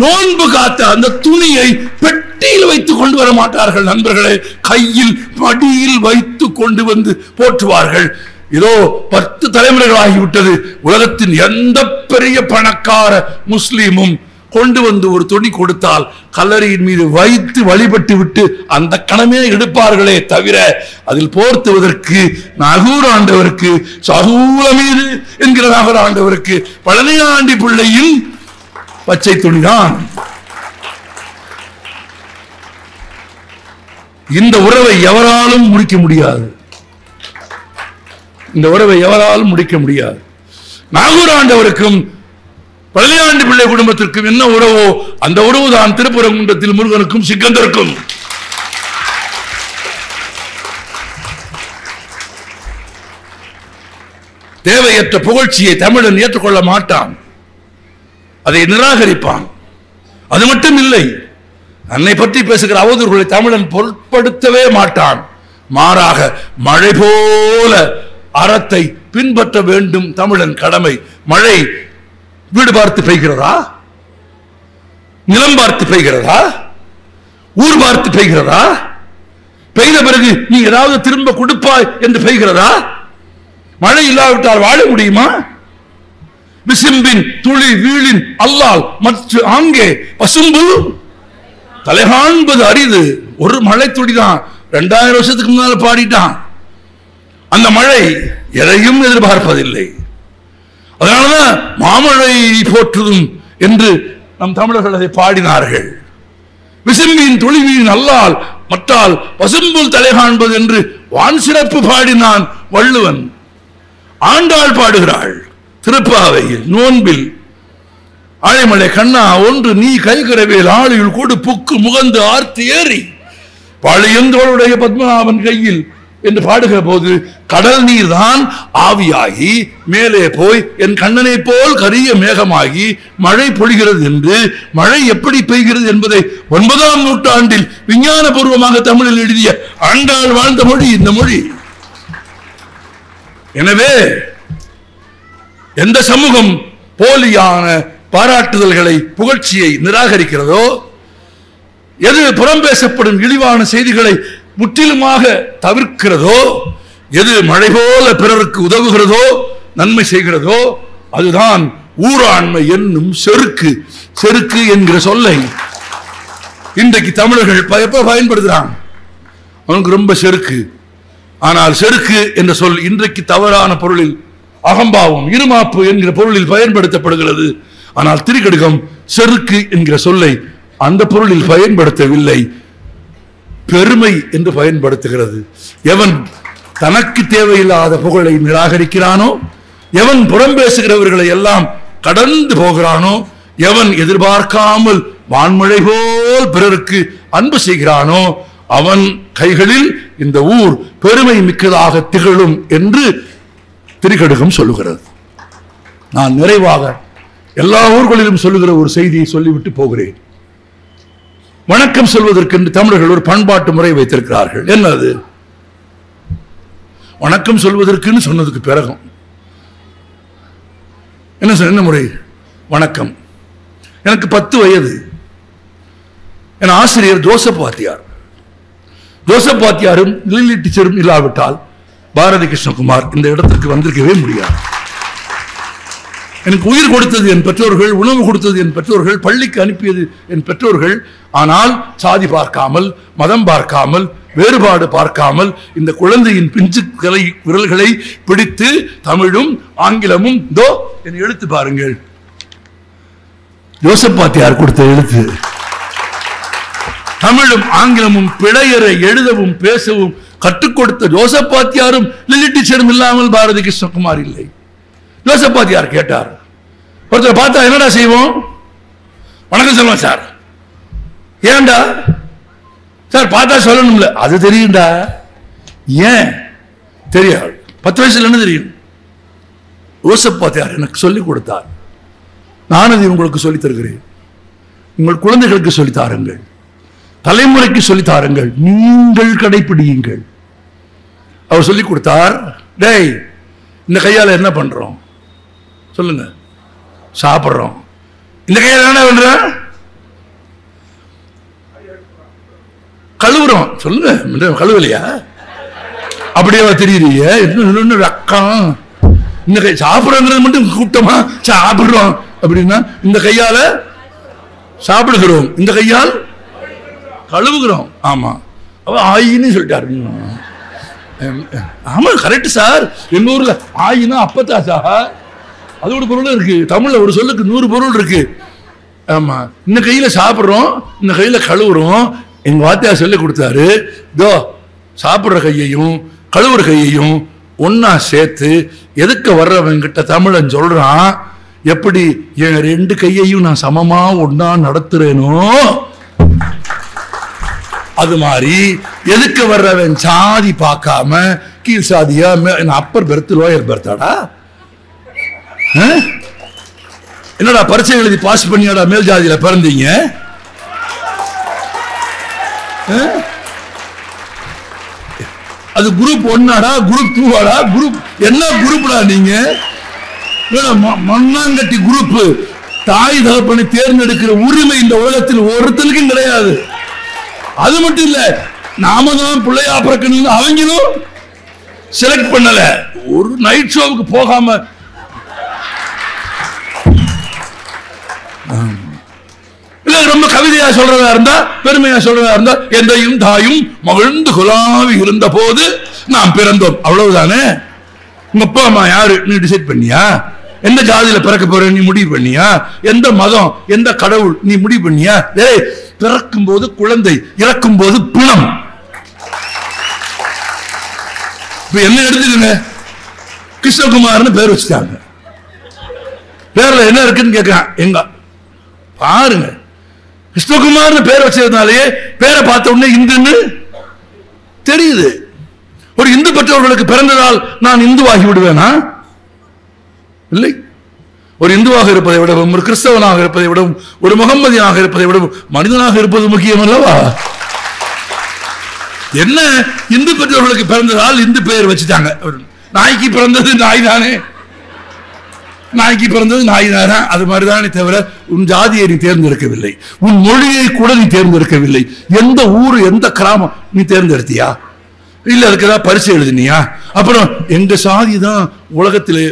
நோன்பு காத்த அந்த துணியை பெட்டியில் வைத்துக் கொண்டு வர மாட்டார்கள் நண்பர்களே, கையில் மடியில் வைத்து கொண்டு வந்து போற்றுவார்கள். இதோ 10 தலைமுறைகள் ஆகிவிட்டது. உலகத்தின் எந்த பெரிய பணக்கார முஸ்லீமும் கொண்டு வந்து ஒரு துணி கொடுத்தால் கல்லறையின் மீது வைத்து வழிபட்டு விட்டு அந்த கணமே எடுப்பார்களே தவிர அதில் போர்த்துவதற்கு நாகூர் ஆண்டவருக்கு, சகூலமீது என்கிற நாகூர் ஆண்டவருக்கு பழனியாண்டி பிள்ளையின் பச்சை துணிதான். இந்த உறவை எவராலும் முடிக்க முடியாது. இந்த உறவை எவராலும் முடிக்க முடியாது. நாகூர் ஆண்டவருக்கும் பழனியாண்டி பிள்ளை குடும்பத்திற்கும் என்ன உறவோ அந்த உறவு தான் திருப்பரங்குன்றத்தில் முருகனுக்கும் சிக்கந்தருக்கும். தேவையற்ற புகழ்ச்சியை தமிழன் ஏற்றுக்கொள்ள மாட்டான், அதை நிராகரிப்பான். அது மட்டும் இல்லை, அன்னை பற்றி பேசுகிற அவதூறுகளை தமிழன் பொருட்படுத்தவே மாட்டான். மாறாக மழை போல அறத்தை பின்பற்ற வேண்டும் தமிழன் கடமை. மழை வீடு பார்த்து பெய்கிறதா? நிலம் பார்த்து பெய்கிறதா? ஊர் பார்த்து பெய்கிறதா? பெய்த பிறகு நீ ஏதாவது திரும்ப கொடுப்பாய் என்று பெய்கிறதா? மழை இல்லாவிட்டால் வாழ முடியுமா? விசும்பின் துளி வீழின் அல்லால் மற்ற ஆங்கே பசும்பு தலை காண்பது அரிது. ஒரு மழை துளிதான் 2000 வருஷத்துக்கு முன்னால் பாடிட்டான். அந்த மழை எதையும் எதிர்பார்ப்பதில்லை. அதனாலதான் மாமழை போற்றுதும் என்று நம் தமிழர்கள் அதை பாடினார்கள். விசும்பின் துளிவின் அல்லால் மற்றால் பசும்புல் தலை காண்பது என்று வான் சிறப்பு பாடினான் வள்ளுவன். ஆண்டாள் பாடுகிறாள் திருப்பாவையில் நோன்பில், ஆழிமலை கண்ணா ஒன்று நீ கைகரவேல் ஆளியுள் கூடு புக்கு முகந்து ஆர்த்து ஏறி பாளையந்தோளுடைய பத்மநாபன் கையில் என்று பாடுகிற போது கடல் நீர் தான் ஆவியாகி மேலே போய் என் கண்ணனை போல் கரிய மேகமாகி மழை பொழிகிறது என்று, மழை எப்படி பெய்கிறது என்பதை 9ஆம் நூற்றாண்டில் விஞ்ஞான பூர்வமாக தமிழில் எழுதிய ஆண்டாள் வாழ்ந்த மொழி இந்த மொழி. எனவே எந்த சமூகம் போலியான பாராட்டுதல்களை புகழ்ச்சியை நிராகரிக்கிறதோ, எது புறம் பேசப்படும் இழிவான செய்திகளை முற்றிலுமாக தவிர்க்கிறதோ, எது மழை போல பிறருக்கு உதவுகிறதோ நன்மை செய்கிறதோ அதுதான் ஊராண்மை என்னும் செருக்கு. செருக்கு என்கிற சொல்லை இன்றைக்கு தமிழர்கள் பயன்படுத்துறாங்க. அவனுக்கு ரொம்ப செருக்கு. ஆனால் செருக்கு என்ற சொல் இன்றைக்கு தவறான பொருளில் அகம்பாவம் இருமாப்பு என்கிற பொருளில் பயன்படுத்தப்படுகிறது. ஆனால் திரிகடுகம் செருக்கு என்கிற சொல்லை அந்த பொருளில் பயன்படுத்தவில்லை, பெருமை என்று பயன்படுத்துகிறது. எவன் தனக்கு தேவையில்லாத புகழை நிராகரிக்கிறானோ, எவன் புறம் பேசுகிறவர்களை எல்லாம் கடந்து போகிறானோ, எவன் எதிர்பார்க்காமல் வான்மழை போல் பிறருக்கு அன்பு செய்கிறானோ அவன் கைகளில் இந்த ஊர் பெருமை மிக்கதாக திகழும் என்று திரிகடுகம் சொல்லுகிறது. நான் நிறைவாக எல்லா ஊர்களிலும் சொல்லுகிற ஒரு செய்தியை சொல்லிவிட்டு போகிறேன். வணக்கம் சொல்வதற்கு தமிழர்கள் ஒரு பண்பாட்டு முறை வைத்திருக்கிறார்கள். என்னது? வணக்கம் சொல்வதற்கு சொன்னதுக்கு பிறகும் என்ன முறை? வணக்கம். எனக்கு 10 வயது. என் ஆசிரியர் ஜோசப் வாத்தியார். ஜோசப் வாத்தியாரும் லில்லி டீச்சரும் இல்லாவிட்டால் பாரதி கிருஷ்ணகுமார் இந்த இடத்திற்கு வந்திருக்கவே முடியாது. எனக்கு உயிர் கொடுத்தது என் பெற்றோர்கள், உணவு கொடுத்தது என் பெற்றோர்கள், பள்ளிக்கு அனுப்பியது என் பெற்றோர்கள். ஆனால் சாதி பார்க்காமல், மதம் பார்க்காமல், வேறுபாடு பார்க்காமல் இந்த குழந்தையின் பிஞ்சு விரல்களை பிடித்து தமிழும் ஆங்கிலமும் தோ என் எழுத்து பாருங்கள், ஜோசப் வாத்தியார் கொடுத்த எழுத்து. தமிழும் ஆங்கிலமும் பிழையற எழுதவும் பேசவும் கற்றுக் கொடுத்த ஜோசப் வாத்தியாரும் லில்லி டீச்சரும் இல்லாமல் பாரதி கிருஷ்ணகுமார் இல்லை. ஜோசப் வாத்தியார் கேட்டார், ஒருத்தர் பார்த்தா என்னடா செய்வோம்? வணக்கம் சொல்லுவோம் சார். ஏன்டா சார்? பார்த்தா சொல்லணும்ல. அது தெரியும்டா. ஏன் தெரியாது? 10 வயசுல என்ன தெரியும்? ஜோசப் வாத்தியார் எனக்கு சொல்லிக் கொடுத்தார். நான் அதை உங்களுக்கு சொல்லித் தருகிறேன். உங்கள் குழந்தைகளுக்கு சொல்லித் தாருங்கள், தலைமுறைக்கு சொல்லித் தாருங்கள், நீங்கள் கடைபிடியுங்கள். அவர் சொல்லிக் கொடுத்தார். டேய், இந்த கையால என்ன பண்றோம் சொல்லுங்க? சாப்பிட்றோம். இந்த கையால என்ன பண்றோம்? கழுவுறோம். சொல்லுங்க, கழுவலையா? அப்படியே தெரியுறீங்க. இன்னும் ரக்கம். இந்த கை சாப்பிட்றோங்கிறது மட்டும் கூட்டமா சாப்பிட்றோம் அப்படின்னா இந்த கையால சாப்பிடுகிறோம், இந்த கையால் கழுவுகிறோம். ஆமா, ஆயின்னு சொல்லிட்டாரு. ஆமா, கரெக்ட் சார். எங்க ஊர்ல ஆயினா அப்பத்தா சார், அதோட பொருள் இருக்கு. தமிழ்ல ஒரு சொல்லுக்கு 100 பொருள் இருக்கு. ஆமா, இந்த கையில சாப்பிடுறோம், இந்த கையில கழுவுறோம். எங்க வாத்தியார் சொல்லி கொடுத்தாரு, தோ சாப்பிடுற கையையும் கழுவுற கையையும் ஒன்னா சேர்த்து எதுக்கு வர்றவங்கிட்ட தமிழன் சொல்றான், எப்படி என் 2 கையையும் நான் சமமா ஒன்னா நடத்துறேனோ அது மாதிரி எதுக்கு வர்றவன் சாதி பார்க்காம கீழ் சாதியா அப்பர் பெர்த் லோயர் பெர்த்தாடா, என்னடா பரீட்சை எழுதி பாஸ் பண்ணியாடா மேல் ஜாதியில பிறந்தீங்க? அது குரூப் 1ஆடா, குரூப் 2ஆடா, குரூப் என்ன குரூப்டா நீங்க? மண்ணாங்கட்டி குரூப். தாய் தகப்பனை தேர்ந்தெடுக்கிற உரிமை இந்த உலகத்தில் ஒருத்தனுக்கும் கிடையாது. அது மட்டும் இல்ல, நாம தான் பிள்ளையா பிறக்கணும், அவங்களும் செலக்ட் பண்ணல. ஒரு நைட் ஷோவுக்கு போகாம இல்ல, ரொம்ப கவிதையா சொல்றதா இருந்தா, பெருமையா சொல்றதா இருந்தா, எந்தையும் தாயும் மகிழ்ந்து குலாவி இருந்த போது நாம் பிறந்தோம், அவ்வளவுதானே. உங்க அப்பா அம்மா யாரு நீ டிசைட் பண்ணியா? எந்த ஜாதியில பிறக்க போற நீ முடிவு பண்ணியா? எந்த மதம், எந்த கடவுள் நீ முடிவு பண்ணியா? பிறக்கும் போது குழந்தை, இறக்கும் போது பிணம். இப்ப என்ன எடுத்துக்கங்க, கிருஷ்ணகுமார்னு பேர் வச்சுட்டாங்க. பேர்ல என்ன இருக்குன்னு கேட்கிறான். எங்க பாருங்க, கிருஷ்ணகுமார்னு பேர் வச்சதுனாலே பேரை பார்த்த உடனே இந்துன்னு தெரியுது. ஒரு இந்து பெற்றவர்களுக்கு பிறந்ததால் நான் இந்துவாகி விடுவேனா? இல்லை. ஒரு இந்துவாக இருப்பதை விடவும், ஒரு கிறிஸ்தவனாக இருப்பதை விடவும், ஒரு முகம்மதியாக இருப்பதை விடவும் மனிதனாக இருப்பது முக்கியம் அல்லவா? என்ன, இந்து பெற்றவர்களுக்கு பிறந்ததால் இந்து பெயர் வச்சுட்டாங்க. நாய்க்கு பிறந்தது நாய் தானே, நாய்க்கு பிறந்தது நாய் தானே. அது மாதிரிதானே தவிர உன் ஜாதியை நீ தேர்ந்தெடுக்கவில்லை, உன் மொழியை கூட நீ தேர்ந்தெடுக்கவில்லை. எந்த ஊரு, எந்த கிராமம் நீ தேர்ந்தெடுத்தியா? இல்ல அதுக்கு ஏதாவது பரிசு எழுதினியா? அப்புறம் எங்க சாதி தான் உலகத்திலே.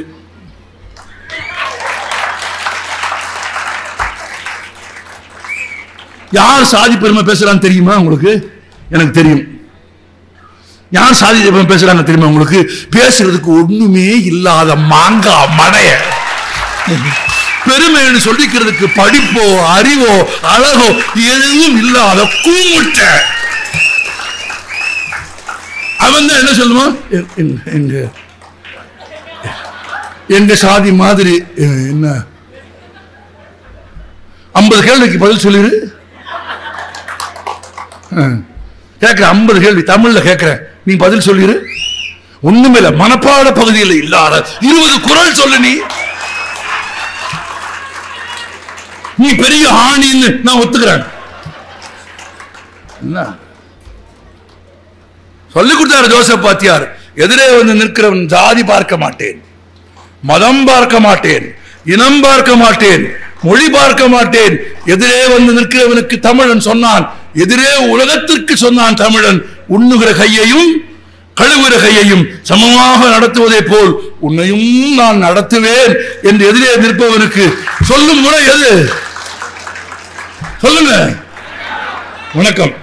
யார் சாதி பெருமை பேசுறான்னு தெரியுமா உங்களுக்கு? எனக்கு தெரியும். யார் சாதி பெருமை பேசுறாங்க தெரியுமா உங்களுக்கு? பேசுறதுக்கு ஒண்ணுமே இல்லாத மாங்கா மடைய, பெருமைன்னு சொல்லிக்கிறதுக்கு படிப்போ அறிவோ அழகோ எதுவும் இல்லாத கூமுட்ட அவன் தான் என்ன சொல்லுவான், எங்க சாதி மாதிரி. என்ன 50 கேள்விக்கு பதில் சொல்லிடு கேட்கிற. 50 கேள்வி தமிழ்ல கேட்கிறேன், நீ பதில் சொல்லிரு. ஒண்ணுமே இல்ல, மனப்பாட பகுதியில் இல்லாத 20 குறள் சொல்லு. நீ பெரிய ஆணின்னு நான் ஒத்துக்கிறேன். சொல்லிக் கொடுத்தாரு ஜோசப் வாத்தியார். எதிரே வந்து நிற்கிறவன் ஜாதி பார்க்க மாட்டேன், மதம் பார்க்க மாட்டேன், இனம் பார்க்க மாட்டேன், மொழி பார்க்க மாட்டேன். எதிரே வந்து நிற்கிறவனுக்கு தமிழன் சொன்னான், எதிரே உலகத்திற்கு சொன்னான் தமிழன், உண்ணுகிற கையையும் கழுவுகிற கையையும் சமமாக நடத்துவதை போல் உன்னையும் நான் நடத்துவேன் என்று எதிரே நிற்பவனுக்கு சொல்லும் முறை எது? சொல்லுங்க. வணக்கம்.